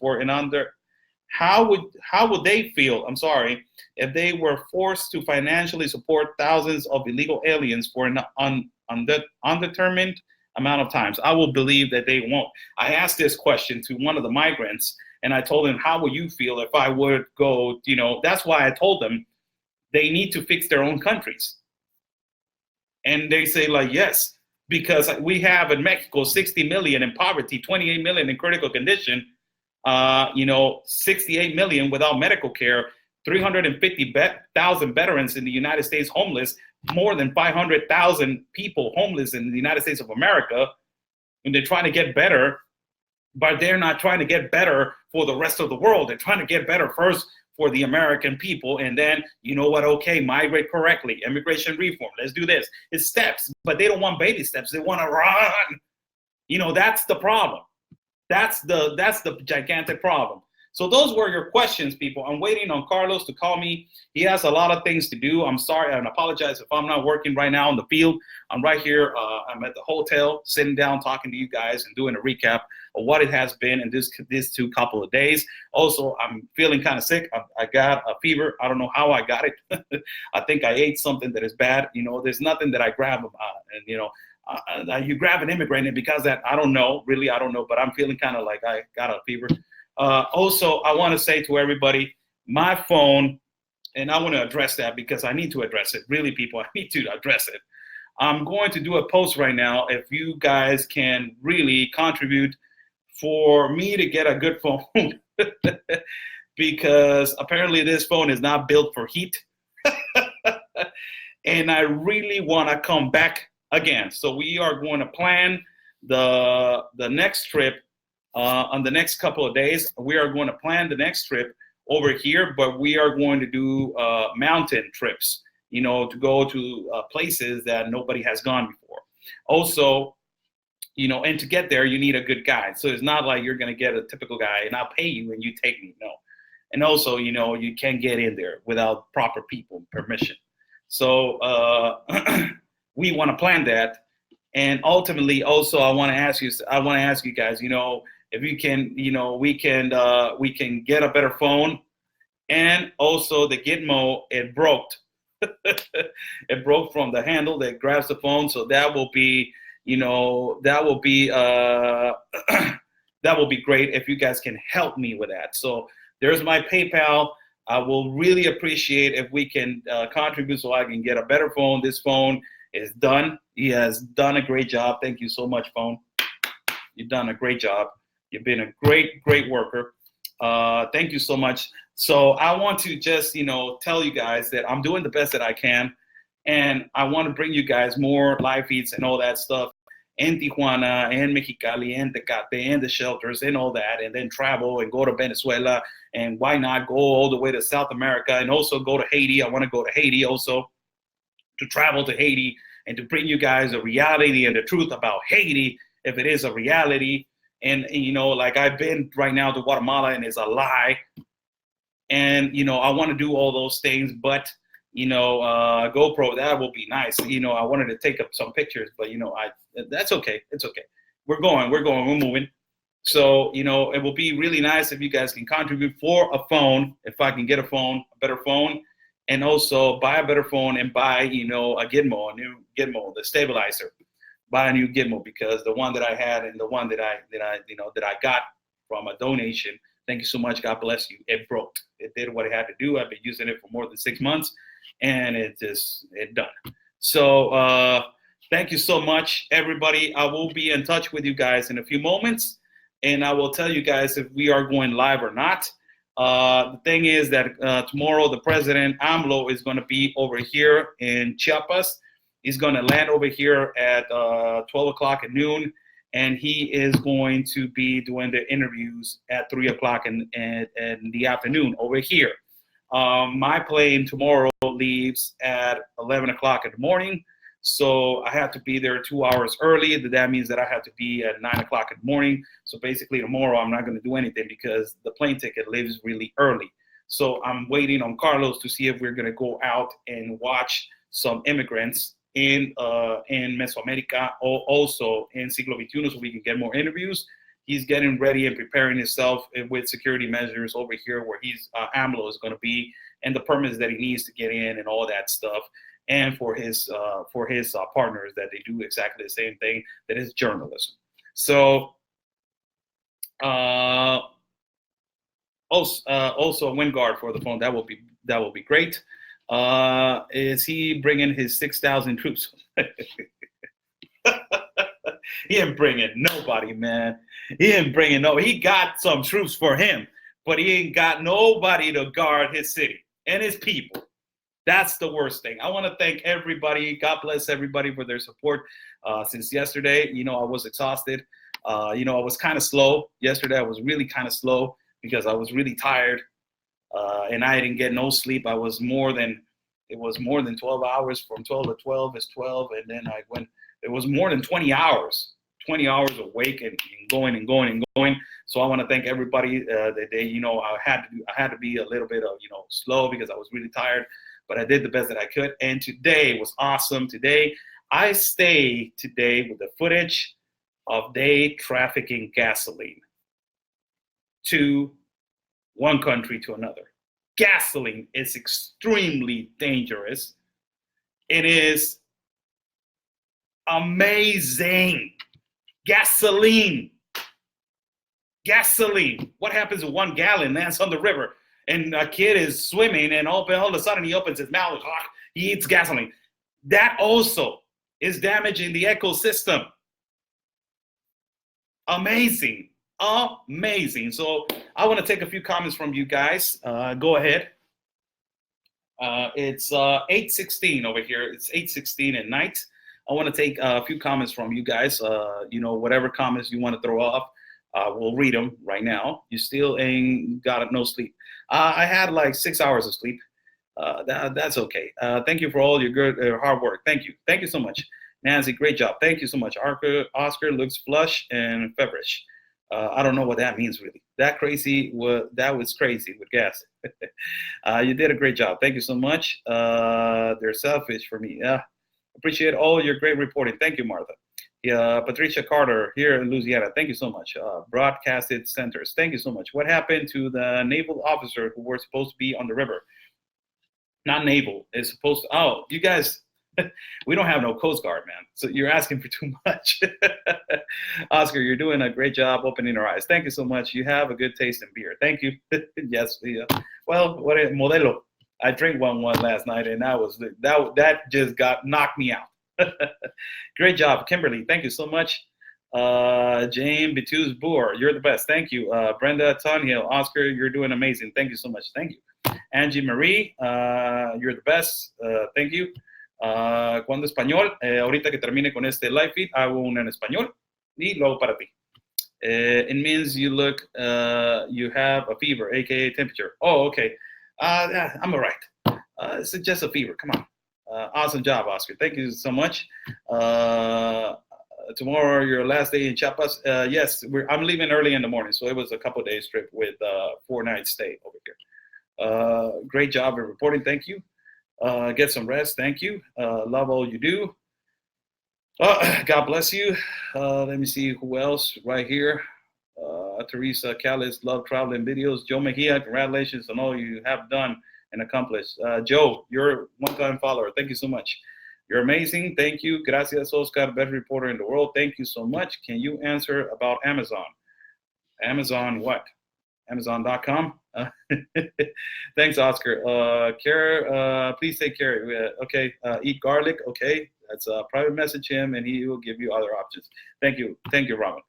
How would they feel, if they were forced to financially support thousands of illegal aliens for an undetermined amount of times? I will believe that they won't. I asked this question to one of the migrants, and I told him, how would you feel if I would go, that's why I told them they need to fix their own countries. And they say, yes, because we have in Mexico 60 million in poverty, 28 million in critical condition, 68 million without medical care, 350,000 veterans in the United States homeless, more than 500,000 people homeless in the United States of America, and they're trying to get better, but they're not trying to get better for the rest of the world. They're trying to get better first for the American people, and then, okay, migrate correctly, immigration reform, let's do this. It's steps, but they don't want baby steps. They want to run. That's the problem. That's the gigantic problem. So those were your questions, people. I'm waiting on Carlos to call me. He has a lot of things to do. I'm sorry and apologize if I'm not working right now in the field. I'm right here. I'm at the hotel, sitting down, talking to you guys and doing a recap of what it has been in this two couple of days. Also, I'm feeling kind of sick. I got a fever. I don't know how I got it. I think I ate something that is bad. There's nothing that I grab, you grab an immigrant, and because that, I don't know, really, I don't know, but I'm feeling kind of like I got a fever. Also, I want to say to everybody, my phone, and I want to address that because I need to address it. Really, people, I need to address it. I'm going to do a post right now. If you guys can really contribute for me to get a good phone, because apparently this phone is not built for heat. And I really want to come back again. So we are going to plan the next trip on the next couple of days. We are going to plan the next trip over here, but we are going to do mountain trips, you know, to go to places that nobody has gone before. Also, you know, and to get there, you need a good guide. So it's not like you're going to get a typical guy and I'll pay you and you take me. No. And also, you know, you can't get in there without proper people permission. So we want to plan that. And ultimately, also, I want to ask you guys, you know, if you can, you know, we can get a better phone. And also the Gitmo, it broke. It broke from the handle that grabs the phone. So that will be, you know, that will be that will be great if you guys can help me with that. So there's my PayPal. I will really appreciate if we can contribute so I can get a better phone. This phone is done. He has done a great job. Thank you so much, phone. You've done a great job. You've been a great worker. Thank you so much. So I want to just, you know, tell you guys that I'm doing the best that I can. And I want to bring you guys more live feeds and all that stuff in Tijuana and Mexicali and Tecate and the shelters and all that, and then travel and go to Venezuela, and why not go all the way to South America and also go to Haiti. I want to go to Haiti also, to travel to Haiti and to bring you guys a reality and the truth about Haiti, if it is a reality. And you know, like I've been right now to Guatemala and it's a lie. And, you know, I want to do all those things, but, you know, GoPro, that will be nice. You know, I wanted to take up some pictures, but, you know, that's okay. It's okay. We're moving. So, you know, it will be really nice if you guys can contribute for a phone, if I can get a better phone, and also buy a better phone and buy, you know, a new Gitmo, the stabilizer. Buy a new Gitmo, because the one that I had and the one that I got from a donation, thank you so much. God bless you. It broke. It did what it had to do. I've been using it for more than 6 months, and it done. So thank you so much, everybody. I will be in touch with you guys in a few moments, and I will tell you guys if we are going live or not. The thing is that tomorrow the president, AMLO, is going to be over here in Chiapas. He's going to land over here at 12 o'clock at noon. And he is going to be doing the interviews at 3 o'clock in the afternoon over here. My plane tomorrow leaves at 11 o'clock in the morning. So I have to be there 2 hours early. That means that I have to be at 9 o'clock in the morning. So basically tomorrow I'm not going to do anything because the plane ticket leaves really early. So I'm waiting on Carlos to see if we're going to go out and watch some immigrants in Mesoamerica, or also in Siglo XXI, so we can get more interviews. He's getting ready and preparing himself with security measures over here where AMLO is going to be, and the permits that he needs to get in and all that stuff, and for his partners that they do exactly the same thing, that is journalism. So also a wind guard for the phone, that will be great. Is he bringing his 6,000 troops? He ain't bringing nobody, man. He got some troops for him, but he ain't got nobody to guard his city and his people. That's the worst thing. I want to thank everybody. God bless everybody for their support since yesterday. You know, I was exhausted. You know, I was kind of slow. Yesterday, I was really kind of slow because I was really tired. And I didn't get no sleep. It was more than 12 hours. From 12 to 12 is 12. And then it was more than 20 hours awake and going. So I want to thank everybody that they, you know, I had to be a little bit of, you know, slow because I was really tired, but I did the best that I could. And today was awesome. Today, I stayed with the footage of they trafficking gasoline to one country to another. Gasoline is extremely dangerous. It is amazing. Gasoline. What happens if 1 gallon lands on the river and a kid is swimming and all of a sudden he opens his mouth, he eats gasoline? That also is damaging the ecosystem. Amazing. So I want to take a few comments from you guys. Go ahead. It's 8:16 over here. It's 8:16 at night. I want to take a few comments from you guys. Whatever comments you want to throw up, we'll read them right now. You still ain't got no sleep. I had like 6 hours of sleep. That's okay. Thank you for all your hard work. Thank you so much. Nancy, great job. Thank you so much. Oscar looks flush and feverish. I don't know what that means really. That was crazy with gas. You did a great job. Thank you so much. They're selfish for me. Yeah, appreciate all your great reporting. Thank you, Martha. Yeah, Patricia Carter here in Louisiana. Thank you so much. Broadcasted centers. Thank you so much. What happened to the naval officer who were supposed to be on the river? Not naval. It's supposed to. Oh, you guys. We don't have no Coast Guard, man. So you're asking for too much. Oscar, you're doing a great job opening our eyes. Thank you so much. You have a good taste in beer. Thank you. Yes. Yeah. Well, what a modelo. I drank one last night, and that just knocked me out. Great job, Kimberly. Thank you so much. Jane Bituz Boer, you're the best. Thank you. Brenda Tunhill, Oscar, you're doing amazing. Thank you so much. Thank you. Angie Marie, you're the best. Thank you. Cuando español, ahorita que termine con este live feed, hago un en español y luego para ti. It means you you have a fever, aka temperature. Oh, okay. I'm all right. It's just a fever. Come on. Awesome job, Oscar. Thank you so much. Tomorrow, your last day in Chiapas. Yes, I'm leaving early in the morning, so it was a couple days trip with 4-night stay over here. Great job in reporting. Thank you. Get some rest. Thank you. Love all you do. God bless you. Let me see who else right here. Teresa Callis, love traveling videos. Joe Mejia, congratulations on all you have done and accomplished. Joe, you're a one-time follower. Thank you so much. You're amazing. Thank you. Gracias, Oscar, best reporter in the world. Thank you so much. Can you answer about Amazon? Amazon what? Amazon.com. Thanks, Oscar. Please take care. Okay, eat garlic. Okay, that's a private message him, and he will give you other options. Thank you, Robin.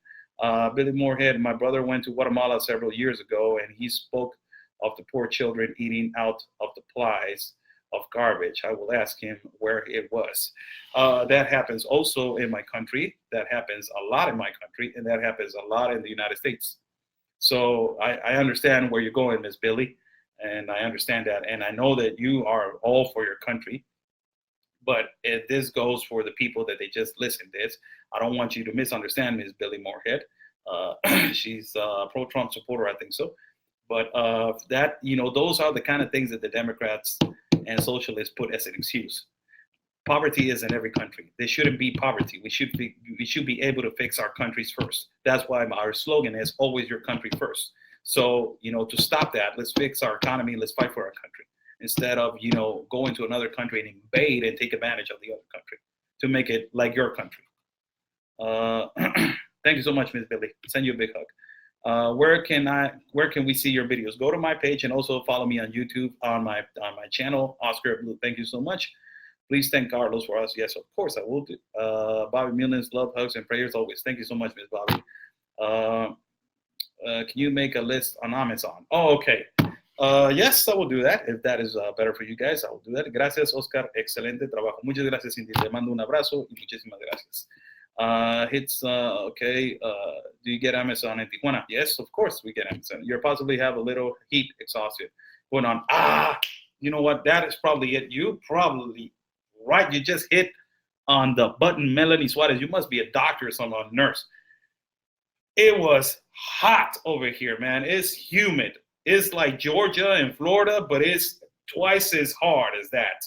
Billy Moorhead. My brother went to Guatemala several years ago, and he spoke of the poor children eating out of the plies of garbage. I will ask him where it was. That happens also in my country. That happens a lot in my country, and that happens a lot in the United States. So I understand where you're going, Miss Billy, and I understand that, and I know that you are all for your country. But if this goes for the people that they just listen to this, I don't want you to misunderstand Miss Billy Moorhead. She's a pro-Trump supporter, I think so. But those are the kind of things that the Democrats and socialists put as an excuse. Poverty is in every country. There shouldn't be poverty. We should be able to fix our countries first. That's why our slogan is always your country first. So, to stop that, let's fix our economy. Let's fight for our country instead of, going to another country and invade and take advantage of the other country to make it like your country. Thank you so much, Ms. Billy. Send you a big hug. Where can we see your videos? Go to my page and also follow me on YouTube on my channel, Oscar Blue. Thank you so much. Please thank Carlos for us. Yes, of course I will do. Bobby Millions, love, hugs, and prayers always. Thank you so much, Ms. Bobby. Can you make a list on Amazon? Oh, okay. Yes, I will do that. If that is better for you guys, I will do that. Gracias, Oscar. Excelente trabajo. Muchas gracias, Cindy. Te mando un abrazo y muchísimas gracias. Okay. Do you get Amazon in Tijuana? Yes, of course we get Amazon. You possibly have a little heat exhaustion going on. You know what? That is probably it. You probably right. You just hit on the button, Melanie Suarez. You must be a doctor or some nurse. It was hot over here, man. It's humid. It's like Georgia and Florida, but it's twice as hard as that.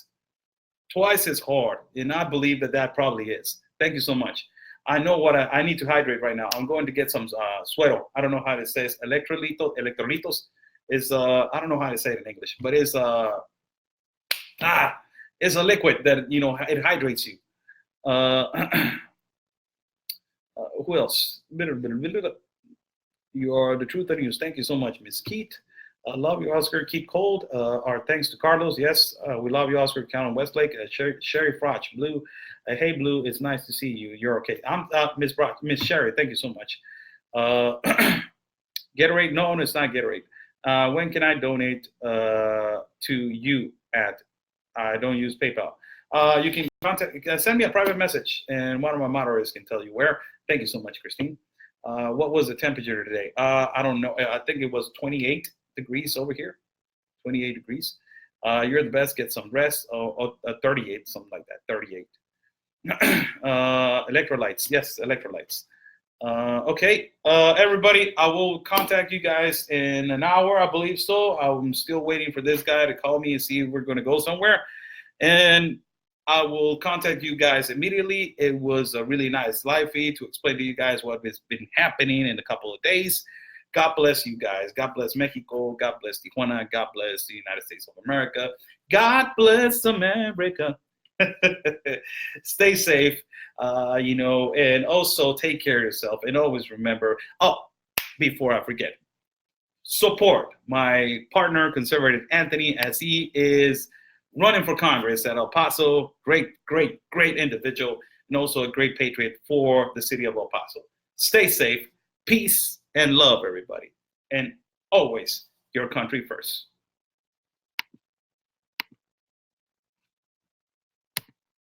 Twice as hard. And I believe that probably is. Thank you so much. I know what I need to hydrate right now. I'm going to get some suero. I don't know how to say it. Electrolitos is I don't know how to say it in English, but it's a liquid that it hydrates you. Uh, who else? You are the truth that news. Thank you so much, Miss Keat. Love you, Oscar. Keep cold. Our thanks to Carlos. Yes, we love you, Oscar. Count on Westlake. Sherry Froch, Blue. Hey, Blue. It's nice to see you. You're okay. I'm Miss Brock, Miss Sherry. Thank you so much. Gatorade. No, it's not Gatorade. When can I donate to you at? I don't use PayPal. You can send me a private message, and one of my moderators can tell you where. Thank you so much, Christine. What was the temperature today? I don't know. I think it was 28 degrees over here. 28 degrees. You're the best. Get some rest. 38, something like that. 38. Electrolytes. Yes, electrolytes. Okay, everybody, I will contact you guys in an hour, I believe so. I'm still waiting for this guy to call me and see if we're going to go somewhere. And I will contact you guys immediately. It was a really nice live feed to explain to you guys what has been happening in a couple of days. God bless you guys. God bless Mexico. God bless Tijuana. God bless the United States of America. God bless America. Stay safe, and also take care of yourself. And always remember, before I forget, support my partner, Conservative Anthony, as he is running for Congress at El Paso. Great, great, great individual, and also a great patriot for the city of El Paso. Stay safe, peace, and love, everybody. And always your country first.